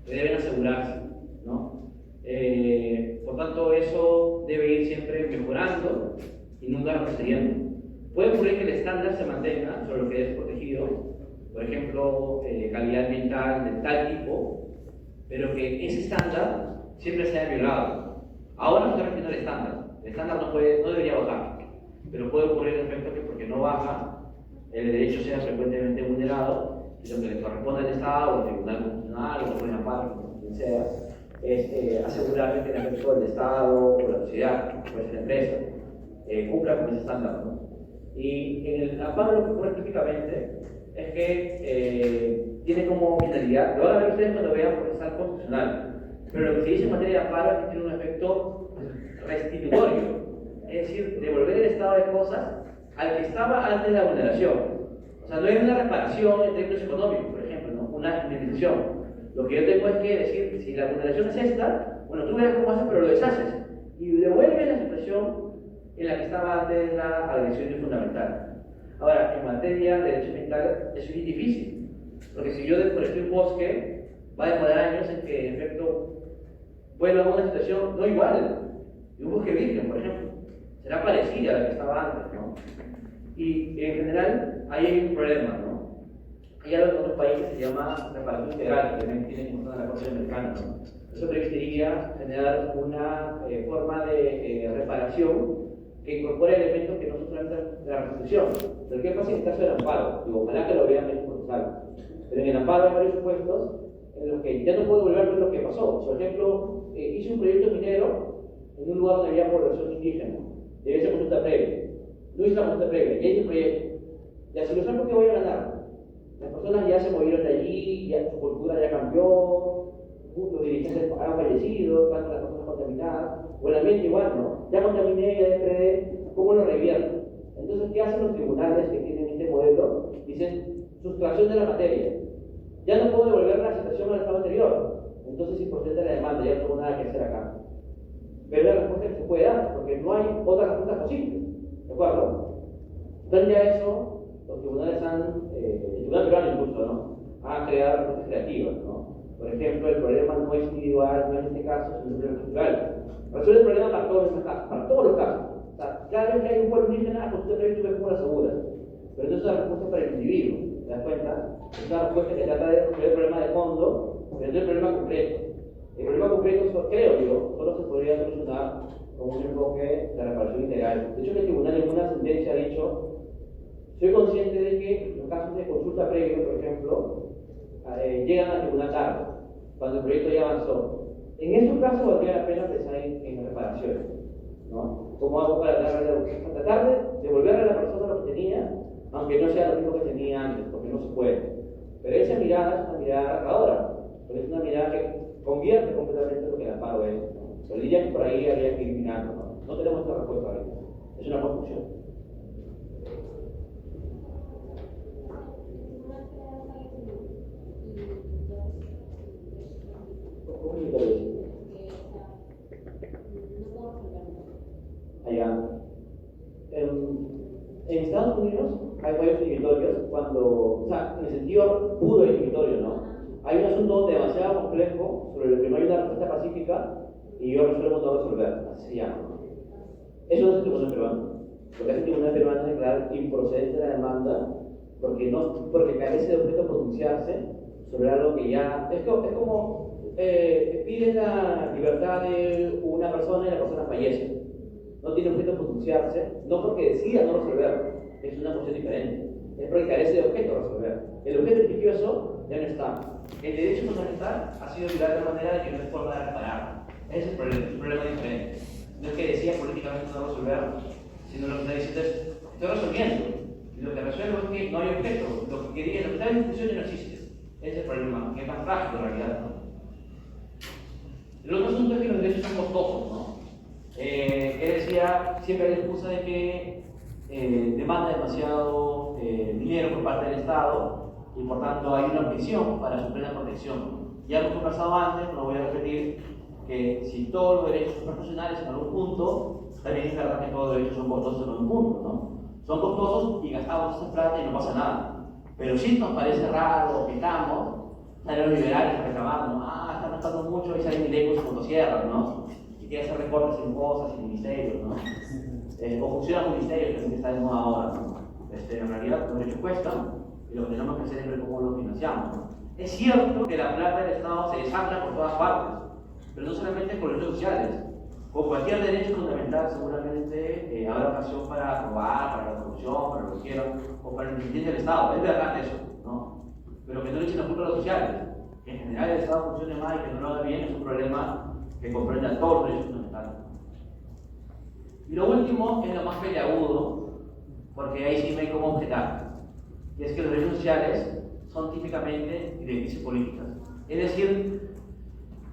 que deben asegurarse, ¿no? Por tanto, eso debe ir siempre mejorando y nunca retrocediendo. Puede ocurrir que el estándar se mantenga sobre lo que es protegido, por ejemplo, calidad ambiental de tal tipo, pero que ese estándar siempre sea violado. Ahora no estoy refiriendo al estándar. El estándar no debería bajar, pero puede ocurrir el efecto que porque no baja, el derecho sea frecuentemente vulnerado y lo que le corresponde al Estado, o al Tribunal Constitucional, o al Parte, quien sea, es asegurar que en efecto el Estado o la sociedad, o la empresa, cumpla con ese estándar, ¿no? Y en el amparo lo que ocurre típicamente es que tiene como finalidad, lo van a ver ustedes cuando vean procesal constitucional, pero lo que se dice en materia de amparo es que tiene un efecto restitutorio, es decir, devolver el estado de cosas al que estaba antes de la vulneración. O sea, no es una reparación en términos económicos, por ejemplo, ¿no? Una indemnización. Lo que yo tengo es que decir, si la vulneración es esta, bueno, tú verás cómo haces, pero lo deshaces y devuelves la situación en la que estaba antes de la agresión fundamental. Ahora, en materia de derecho ambiental, eso es difícil, porque si yo deforeste un bosque, va a demorar años en que, en efecto, vuelva a una situación no igual, de un bosque virgen, por ejemplo. Será parecida a la que estaba antes, ¿no? Y en general, ahí hay un problema, ¿no? Hay algo en otros países que se llama reparación integral, que también tiene como la Corte Americana, ¿no? Eso permitiría generar una forma de reparación que incorpora elementos que no son solamente de la restitución. Pero ¿qué pasa en el caso del amparo? Digo, ojalá que lo vean en el procesal. Pero en el amparo hay varios supuestos en los que ya no puedo volver a ver lo que pasó. Por ejemplo, hice un proyecto minero en un lugar donde había población indígena. Debe ser consulta previa. No hice la consulta previa, ya hice el proyecto. Y así lo sé porque voy a ganar. Las personas ya se movieron de allí, ya su cultura ya cambió, los dirigentes han fallecido, están las personas contaminadas, o el ambiente igual, ¿no? Ya contaminé, ya depredé, ¿cómo lo revierto? Entonces, ¿qué hacen los tribunales que tienen este modelo? Dicen, sustracción de la materia. Ya no puedo devolver la situación al estado anterior. Entonces, si procede la demanda, ya no tengo nada que hacer acá. Pero es la respuesta que se puede dar, porque no hay otra respuesta posible. ¿De acuerdo? Frente a eso, los tribunales el tribunal peruano incluso, ¿no? Ha creado respuestas creativas, ¿no? Por ejemplo, el problema no es individual, no es en este caso, sino un problema cultural. Resuelve el problema para todos los casos, para todos los casos. O sea, cada vez que hay un pueblo indígena, pues usted tú ves cómo lo aseguras. Pero no es una respuesta para el individuo, ¿te das cuenta? Es una respuesta que trata de resolver el problema de fondo, pero no el problema concreto. El problema concreto, creo yo, solo se podría solucionar con un enfoque de reparación integral. De hecho, el tribunal en una sentencia ha dicho, soy consciente de que los casos de consulta previa, por ejemplo, llegan al tribunal tarde, cuando el proyecto ya avanzó. En esos casos valdría la pena pensar en reparaciones, ¿no? ¿Cómo hago para tratar de devolverle a la persona lo que tenía, aunque no sea lo mismo que tenía antes, porque no se puede? Pero esa mirada es una mirada atracadora, porque es una mirada que convierte completamente lo que el amparo es, ¿no? Pero diría que por ahí habría que ir mirando, ¿no? No tenemos otra respuesta ahorita. Es una conclusión. ¿Cómo se puede decir? Allá. En Estados Unidos hay varios inhibitorios cuando, o sea, en el sentido puro de inhibitorio, ¿no? Hay un asunto demasiado complejo sobre el que no hay una respuesta pacífica y yo resuelvo no resolver, así se llama. Eso no es el tribunal peruano. Lo que hace el tribunal peruano es declarar improcedente la demanda porque carece de objeto pronunciarse sobre algo que ya. Es como piden la libertad de una persona y la persona fallece. No tiene objeto pronunciarse, no porque decida no resolverlo, es una cuestión diferente. Es porque carece de objeto resolver. El objeto litigioso ya no está. El derecho fundamental ha sido violado de manera que no hay forma de repararlo. Ese es un problema diferente. No es que decía políticamente no resolverlo, sino lo que está diciendo es, estoy resolviendo, Y lo que resuelvo es que no hay objeto. Lo que está en discusión ya no existe. Ese es el problema, que es más trágico en realidad, ¿no? El otro asunto es que los derechos son costosos, ¿no? Él decía, siempre hay la excusa de que demanda demasiado dinero por parte del Estado y por tanto hay una objeción para su plena protección. Ya hemos conversado antes, no lo voy a repetir, que si todos los derechos son proporcionales en algún punto, también es verdad que todos los derechos son costosos en algún punto, ¿no? Son costosos y gastamos esa plata y no pasa nada. Pero si nos parece raro, quitamos, salen los liberales reclamando, están gastando mucho y salen directos y motosierras, ¿no? Y quieren hacer recortes en cosas, en ministerios, ¿no? O funcionan ministerios, que está de moda ahora, ¿no? En realidad los derechos cuestan y lo que tenemos que hacer es ver cómo los financiamos, ¿no? Es cierto que la plata del Estado se desangra por todas partes, pero no solamente por los derechos sociales. Con cualquier derecho fundamental seguramente habrá ocasión para robar, para la corrupción, para lo que quieran, o para el ineficiencia del Estado. Es verdad eso, ¿no? Pero que no le echen la culpa a los sociales. Que en general el Estado funcione mal y que no lo haga bien es un problema que comprende a todos los derechos fundamentales. Y lo último es lo más peleagudo, porque ahí sí no hay cómo objetar. Y es que los derechos sociales son típicamente directrices políticas. Es decir,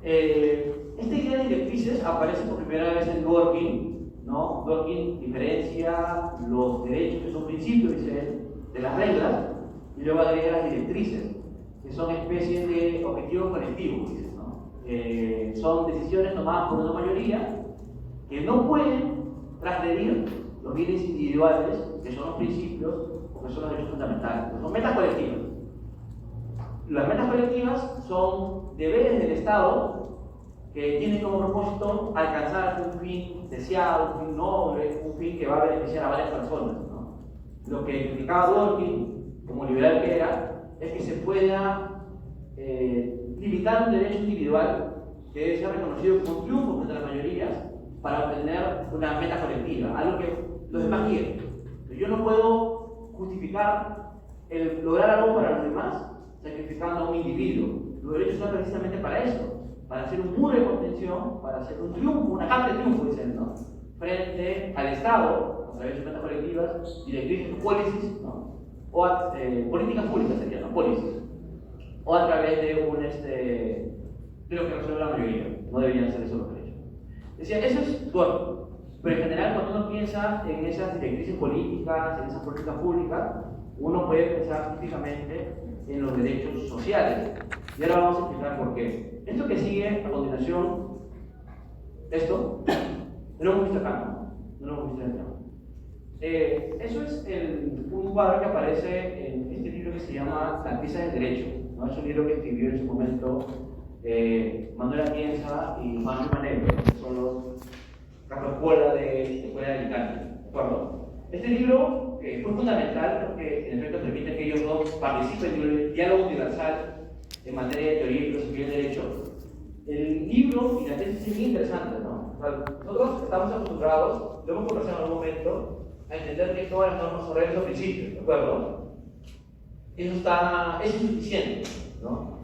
esta idea de directrices aparece por primera vez en Dworkin, ¿no? Dworkin diferencia los derechos, que son principios, dice él, de las reglas, y luego agrega las directrices, que son especies de objetivos colectivos, dice, ¿no? Son decisiones tomadas por una mayoría que no pueden transgredir los bienes individuales, que son los principios o que son los derechos fundamentales, que son metas colectivas. Las metas colectivas son deberes del Estado que tienen como propósito alcanzar un fin deseado, un fin noble, un fin que va a beneficiar a varias personas, ¿no? Lo que criticaba Dworkin, como liberal que era, es que se pueda limitar un derecho individual que debe ser reconocido como un triunfo frente a las mayorías para obtener una meta colectiva, algo que los demás quieren. Yo no puedo justificar el lograr algo para los demás sacrificando a un individuo. Los derechos son precisamente para eso, para hacer un muro de contención, para hacer un triunfo, una carta de triunfo, dicen, ¿no? Frente al Estado, a través de metas colectivas, directrices, policies, ¿no? O políticas públicas serían, ¿no? Policies. O a través de un, de lo que resuelve la mayoría. No deberían ser eso los derechos. Decía, eso es bueno, pero en general cuando uno piensa en esas directrices políticas, en esas políticas públicas, uno puede pensar típicamente en los derechos sociales. Y ahora vamos a explicar por qué. Esto que sigue a continuación, esto, no lo hemos visto acá, no lo hemos visto en el tema. Eso es un cuadro que aparece en este libro que se llama La pieza del derecho, ¿no? Es un libro que escribió en su momento Manuel Atienza y Juan Manero, que son los Escuela de Alicante, ¿de acuerdo? Este libro fue fundamental porque en efecto permite que ellos dos participen en el diálogo universal en materia de teoría y filosofía del derecho. El libro y la tesis es muy interesante, ¿no? O sea, nosotros estamos acostumbrados, lo hemos conversado en algún momento, a entender que todas las normas son reglas o principios, ¿de acuerdo? Eso es insuficiente, ¿no?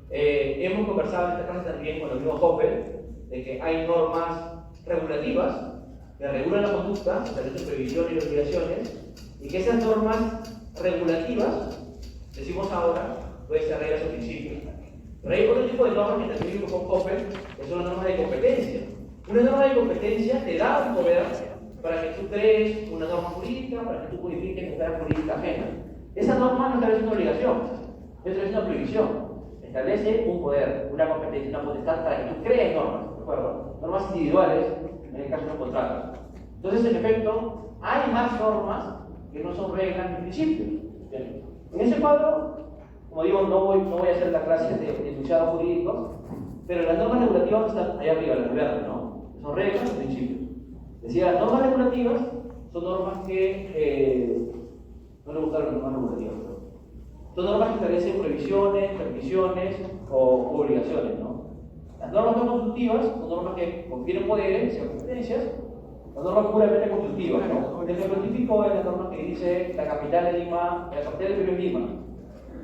Hemos conversado en esta clase también con el amigo Hopper de que hay normas regulativas que regulan la conducta, a través de previsiones y obligaciones, y que esas normas regulativas, decimos ahora, pueden ser reglas o principios. Pero hay otro tipo de normas que también con Hopper, que son las normas de competencia. Una norma de competencia te da un poder para que tú crees una norma jurídica, para que tú codifiques esfera jurídica ajena. Esa norma no establece una obligación, establece una prohibición. Establece un poder, una competencia, una potestad para que tú crees normas, ¿de acuerdo? Normas individuales, en el caso de un contrato. Entonces, en efecto, hay más normas que no son reglas ni principios. ¿Bien? En ese cuadro, como digo, no voy a hacer la clase de enunciados jurídicos, pero las normas regulativas están allá arriba, las verdes, ¿no? Son reglas o principios. Decía, las normas regulativas son normas que no le gustaron las normas regulativas, pero son normas que establecen prohibiciones, permisiones o obligaciones, ¿no? Las normas no constructivas son normas que confieren poderes y competencias, las normas puramente constructivas, ¿no? El ejemplo típico es la norma que dice la capital de Lima, la capital del Perú es Lima,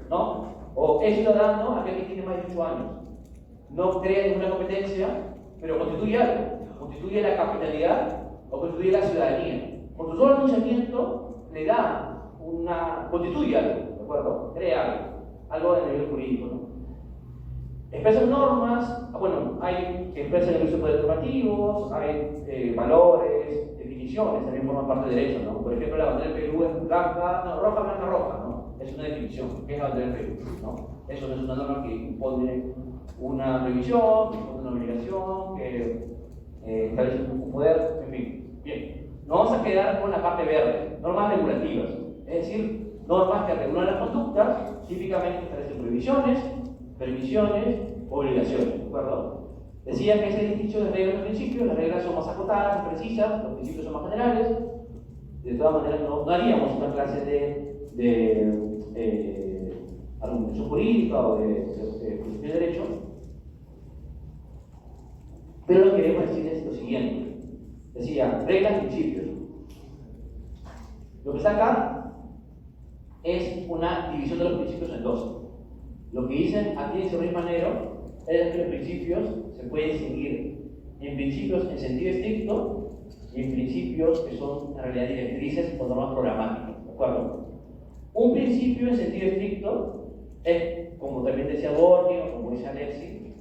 ¿no? O es ciudadano aquel que tiene más de 18 años. No crea ninguna competencia, pero constituye algo, constituye la capitalidad o constituye la ciudadanía. Por su solo anunciamiento le da constituye algo, ¿de acuerdo? Crea algo de nivel jurídico, ¿no? Expresan normas, bueno, hay que expresan el uso de poderes normativos, hay valores, definiciones, también forman parte del derecho, ¿no? Por ejemplo, la bandera del Perú es roja, blanca, roja, ¿no? Es una definición, ¿qué es la bandera del Perú? ¿No? Eso no es una norma que impone una revisión, que impone una obligación, que establece un poder, en fin. Bien, nos vamos a quedar con la parte verde, normas regulativas, es decir, normas que regulan las conductas, típicamente establecen prohibiciones, permisiones, obligaciones, ¿de acuerdo? Decía que ese dicho de reglas y principios, las reglas son más acotadas, más precisas, los principios son más generales. De todas maneras, no haríamos una clase de argumentación jurídica o de filosofía de derecho. Pero lo que queremos decir es lo siguiente. Decía, reglas y principios. Lo que está acá es una división de los principios en dos. Lo que dicen aquí en Ruiz Manero es que los principios se pueden distinguir en principios en sentido estricto y en principios que son en realidad directrices o normas programáticas, ¿de acuerdo? Un principio en sentido estricto es, como también decía Borges o como dice Alexis,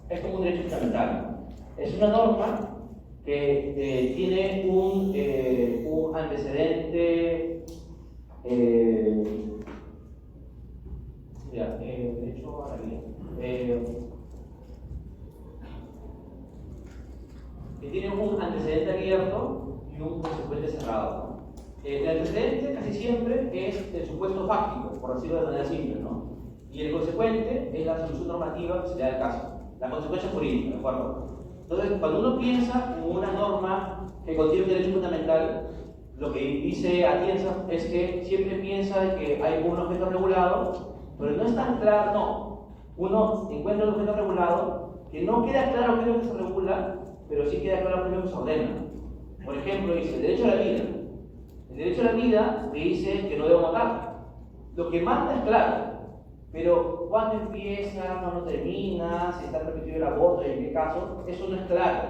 es como un derecho fundamental. Es una norma que tiene un antecedente derecho a la vida. Que tiene un antecedente abierto y un consecuente cerrado, ¿no? El antecedente casi siempre es el supuesto fáctico, por decirlo de manera simple, ¿no? Y el consecuente es la solución normativa que se le da al caso, la consecuencia jurídica, ¿de acuerdo? Entonces, cuando uno piensa en una norma que contiene un derecho fundamental, lo que dice Atienza es que siempre piensa de que hay un objeto regulado, pero no es tan claro, no. Uno encuentra un objeto regulado que no queda claro qué es lo que se regula, pero sí queda claro qué es lo que se ordena. Por ejemplo, dice el derecho a la vida. El derecho a la vida te dice que no debo matar. Lo que manda es claro, pero cuándo empieza, cuándo termina, si está permitido el aborto y en qué caso, eso no es claro.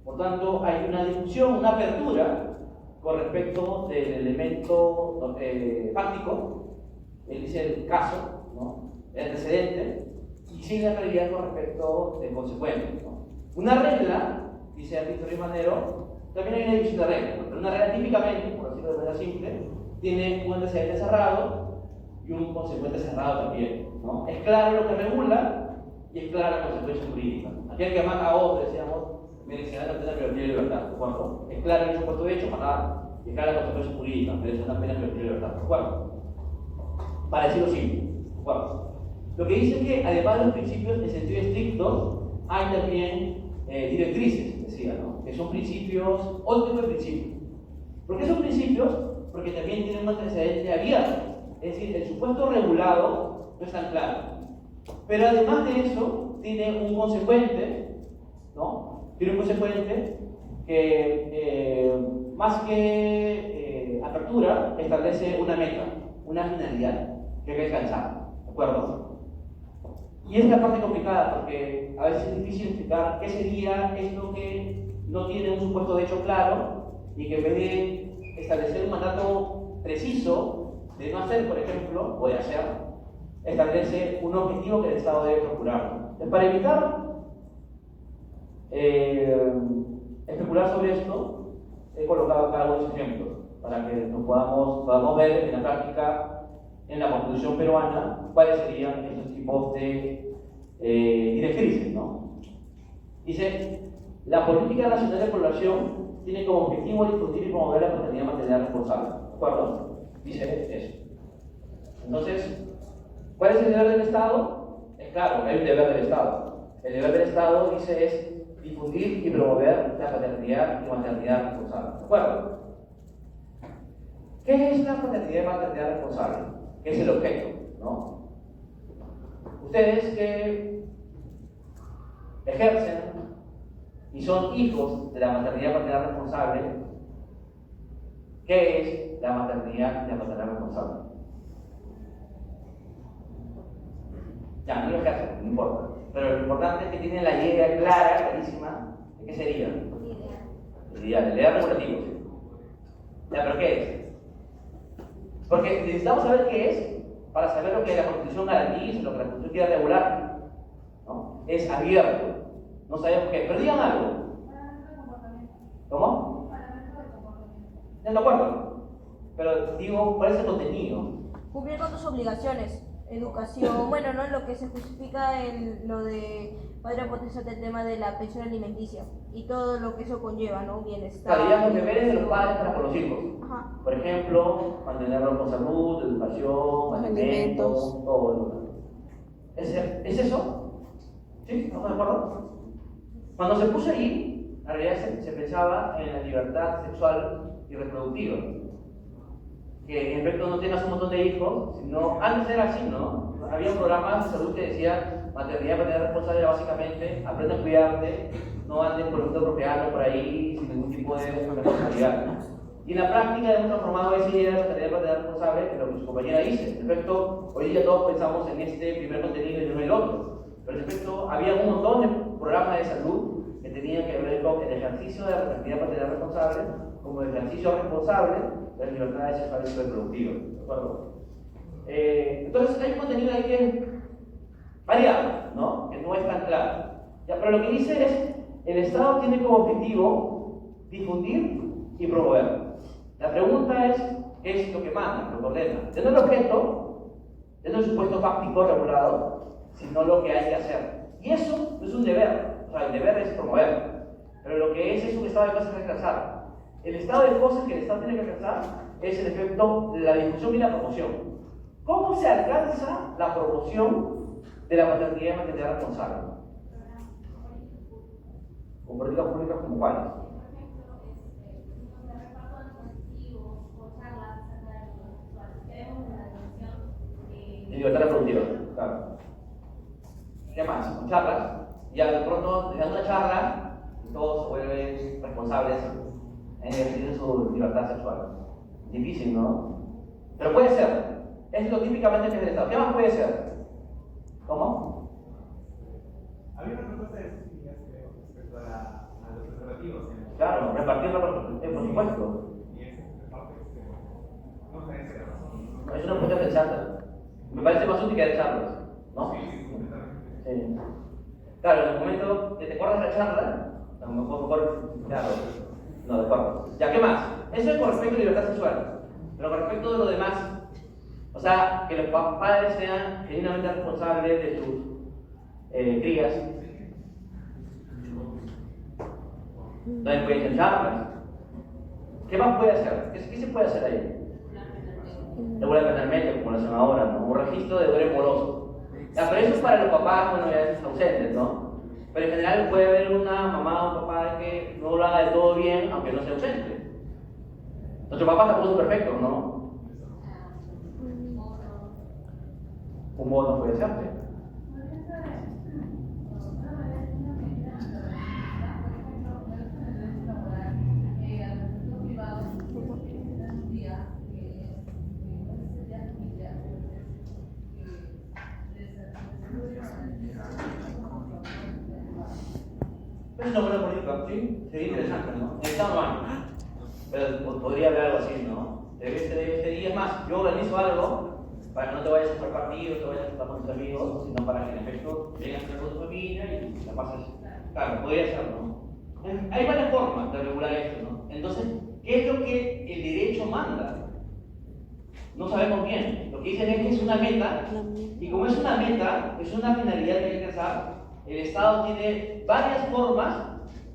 Por tanto, hay una discusión, una apertura con respecto del elemento fáctico, él dice el caso, ¿no? El antecedente, y sin la realidad con respecto del consecuente, ¿no? Una regla, dice Artista Ruiz Manero, también hay una división de reglas, ¿no? Pero una regla típicamente, por decirlo de manera simple, tiene un antecedente cerrado y un consecuente cerrado también, ¿no? Es claro lo que regula y es clara la consecuencia jurídica. Aquel que mata a otro, decíamos, merecerá la pena privativa de libertad, ¿de acuerdo? Es claro el supuesto de hecho, matar, y es clara la consecuencia jurídica, merece una pena privativa de libertad, ¿de acuerdo? Para decirlo simple, ¿de acuerdo? Lo que dice es que además de los principios en sentido estricto, hay también directrices, decía, ¿no? Que son principios, otro tipo de principios. ¿Por qué son principios? Porque también tienen un antecedente abierto, es decir, el supuesto regulado no es tan claro. Pero además de eso, tiene un consecuente, ¿no? Tiene un consecuente que más que apertura, establece una meta, una finalidad que hay que alcanzar, ¿de acuerdo? Y es la parte complicada porque a veces es difícil explicar qué sería esto que no tiene un supuesto de hecho claro y que en vez de establecer un mandato preciso de no hacer, por ejemplo, o de hacer, establece un objetivo que el Estado debe procurar. Entonces, para evitar especular sobre esto, he colocado acá algunos ejemplos para que nos podamos ver en la práctica, en la Constitución peruana, cuáles serían estos tipos de directrices, ¿no? Dice, la política nacional de población tiene como objetivo difundir y promover la paternidad maternal responsable, ¿de acuerdo? Dice eso. Entonces, ¿cuál es el deber del Estado? Es claro, hay un deber del Estado. El deber del Estado, dice, es difundir y promover la paternidad y maternidad responsable, ¿de acuerdo? ¿Qué es la paternidad y maternidad responsable? ¿Qué es el objeto? ¿No? Ustedes que ejercen y son hijos de la maternidad y paternidad responsable, ¿qué es la maternidad y la paternidad responsable? Ya, no lo ejercen, no importa. Pero lo importante es que tienen la idea clara, clarísima, de qué sería. El ideal regulativo. ¿Sí? Ya, pero ¿qué es? Porque necesitamos saber qué es para saber lo que la Constitución garantiza, lo que la Constitución quiere regular, ¿no? Es abierto, no sabemos qué. Pero digan algo. ¿Cómo? No acuerdo. Pero digo, ¿cuál es el contenido? Cumplir con tus obligaciones, educación, bueno, ¿no? Lo que se justifica en lo de padre potencial del tema de la pensión alimenticia y todo lo que eso conlleva, ¿no? Bienestar. Claro, ya los deberes de los padres para con los hijos. Ajá. Por ejemplo, mantenerlos con salud, educación, alimentos, todo lo ¿Es eso? ¿Sí? ¿Estamos de acuerdo? Cuando se puso ahí, en realidad se pensaba en la libertad sexual y reproductiva. Que en efecto no tengas un montón de hijos, sino antes era así, ¿no? Había programas de salud que decían maternidad, paternidad responsable, básicamente aprende a cuidarte, no andes por el mundo procreando por ahí sin ningún tipo de responsabilidad, ¿no? Y en la práctica hemos transformado esa idea de maternidad, paternidad responsable en lo que su compañera dice. En efecto, hoy día todos pensamos en este primer contenido y no en el otro. Pero en efecto, había un montón de programas de salud que tenían que ver con el ejercicio de la maternidad, paternidad responsable como el ejercicio responsable de las libertades sexuales y reproductivas. ¿De acuerdo? Entonces hay un contenido ahí que es variado, ¿no? Que no es tan claro. Ya, pero lo que dice es, el Estado tiene como objetivo difundir y promover. La pregunta es, ¿qué es lo que manda, lo que ordena? No el objeto, no el supuesto fáctico regulado, sino lo que hay que hacer. Y eso no es un deber, o sea, el deber es promover. Pero lo que es un estado de cosas que alcanzar. El estado de cosas que el Estado tiene que alcanzar es, en efecto, la difusión y la promoción. ¿Cómo se alcanza la promoción de la maternidad y maternidad responsable? ¿Con políticas públicas como cuáles? Y libertad reproductiva, claro. ¿Qué más? Con charlas. Y de pronto, le dan una charla y todos se vuelven responsables en ejercicio su libertad sexual. Difícil, ¿no? Pero puede ser. Es lo típicamente que es el Estado. ¿Qué más puede ser? ¿Cómo? Había una propuesta de esas líneas, creo, respecto a los preservativos. Claro, repartirlo por supuesto. Y ese parte no sé si razón. Es una propuesta sensata. Me parece más útil que de charlas, ¿no? Sí, completamente. Sí. Claro, en el momento que te acuerdas de la charla, a lo mejor, claro, no, de acuerdo. Ya, ¿qué más? Eso es con respecto a libertad sexual. Pero con respecto de lo demás, o sea, que los padres sean genuinamente responsables de sus crías. También pueden hacer charlas. ¿Qué más puede hacer? ¿Qué se puede hacer ahí? Regular penalmente, como lo hacen ahora, ¿no? Un registro de deudores morosos. Ya, pero eso es para los papás, bueno, ya esos ausentes, ¿no? Pero en general puede haber una mamá o un papá que no lo haga de todo bien, aunque no sea ausente. Nuestros papás tampoco son perfectos, ¿no? Un bono puede ser. Es una buena política, ¿sí? Sería interesante, ¿no? En el Estado no hay. Pero podría haber algo así, ¿no? Este día es más, yo organizo algo para que no te vayas a jugar partidos, te vayas a estar con tus amigos, sino para que en efecto vengas a estar con tu familia y la pases. Claro, podría ser, ¿no? Hay varias formas de regular esto, ¿no? Entonces, ¿qué es lo que el derecho manda? No sabemos bien. Lo que dicen es que es una meta, y como es una meta, es una finalidad que hay que alcanzar, el Estado tiene varias formas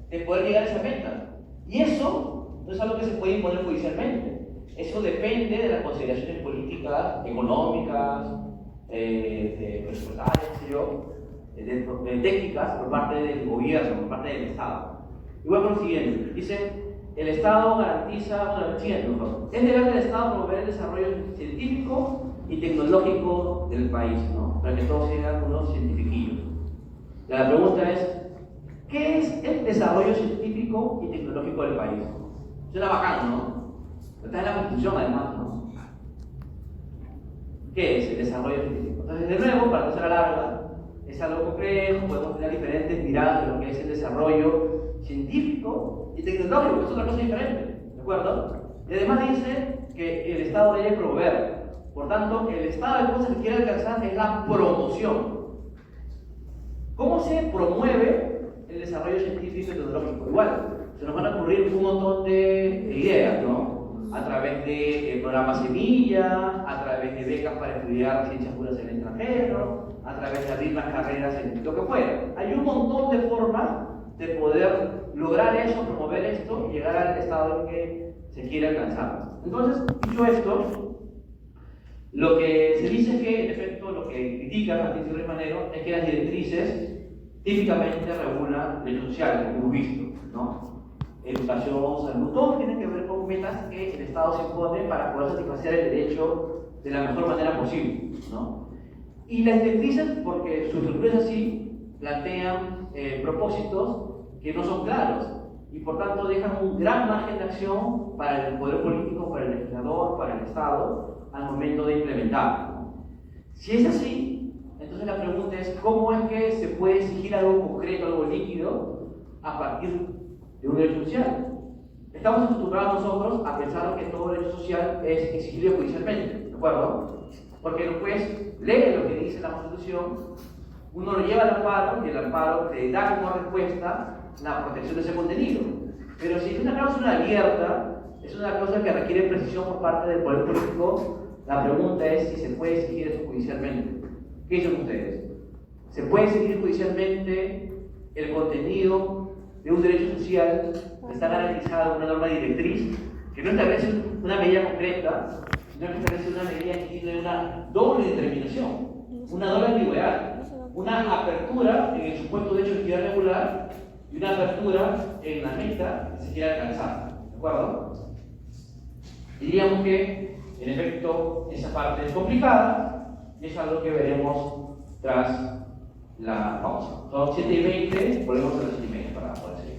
de poder llegar a esa meta. Y eso no es algo que se puede imponer judicialmente. Eso depende de las consideraciones políticas, económicas, presupuestarias, qué sé yo, de técnicas por parte del gobierno, por parte del Estado. Y voy por lo siguiente. Dice, el Estado garantiza, es deber del Estado promover el desarrollo científico y tecnológico del país, ¿no? Para que todos sean unos cientifiquillos. La pregunta es, ¿qué es el desarrollo científico y tecnológico del país? Suena bacán, ¿no? Está en la Constitución además, ¿no? ¿Qué es el desarrollo científico? Entonces, de nuevo, para no ser larga, es algo complejo, podemos tener diferentes miradas de lo que es el desarrollo científico y tecnológico, que es otra cosa diferente, ¿de acuerdo? Y además dice que el Estado debe promover. Por tanto, el estado de cosas que quiere alcanzar es la promoción. ¿Cómo se promueve el desarrollo científico y tecnológico? Igual, se nos van a ocurrir un montón de ideas, ¿no? A través de programas semilla, a través de becas para estudiar ciencias puras en el extranjero, a través de abrir más carreras en lo que fuera. Hay un montón de formas de poder lograr eso, promover esto y llegar al estado en que se quiere alcanzar. Entonces, dicho esto, lo que se dice es que, en efecto, lo que critican a Título y Manero es que las directrices típicamente regulan derechos sociales, como hemos visto, ¿no? Educación, salud, todo tiene que ver con metas que el Estado se impone para poder satisfacer el derecho de la mejor manera posible, ¿no? Y las directrices, porque su estructura es así, plantean propósitos que no son claros y por tanto dejan un gran margen de acción para el poder político, para el legislador, para el Estado, al momento de implementar. Si es así, entonces la pregunta es ¿cómo es que se puede exigir algo concreto, algo líquido, a partir de un derecho social? Estamos acostumbrados nosotros a pensar que todo derecho social es exigible judicialmente, ¿de acuerdo? Porque el juez lee lo que dice la Constitución, uno lo lleva al amparo y el amparo le da como respuesta la protección de ese contenido. Pero si es una cláusula abierta, es una cosa que requiere precisión por parte del poder político. La pregunta es si se puede exigir eso judicialmente. ¿Qué dicen ustedes? ¿Se puede exigir judicialmente el contenido de un derecho social que está garantizado en una norma directriz, que no establece una medida concreta, sino que establece una medida que tiene una doble determinación, una doble ambigüedad, una apertura en el supuesto derecho de actividad regular y una apertura en la meta que se quiere alcanzar? ¿De acuerdo? Diríamos que, en efecto, esa parte es complicada y es algo que veremos tras la pausa. Son 7:20, volvemos a las 7:30 para poder seguir.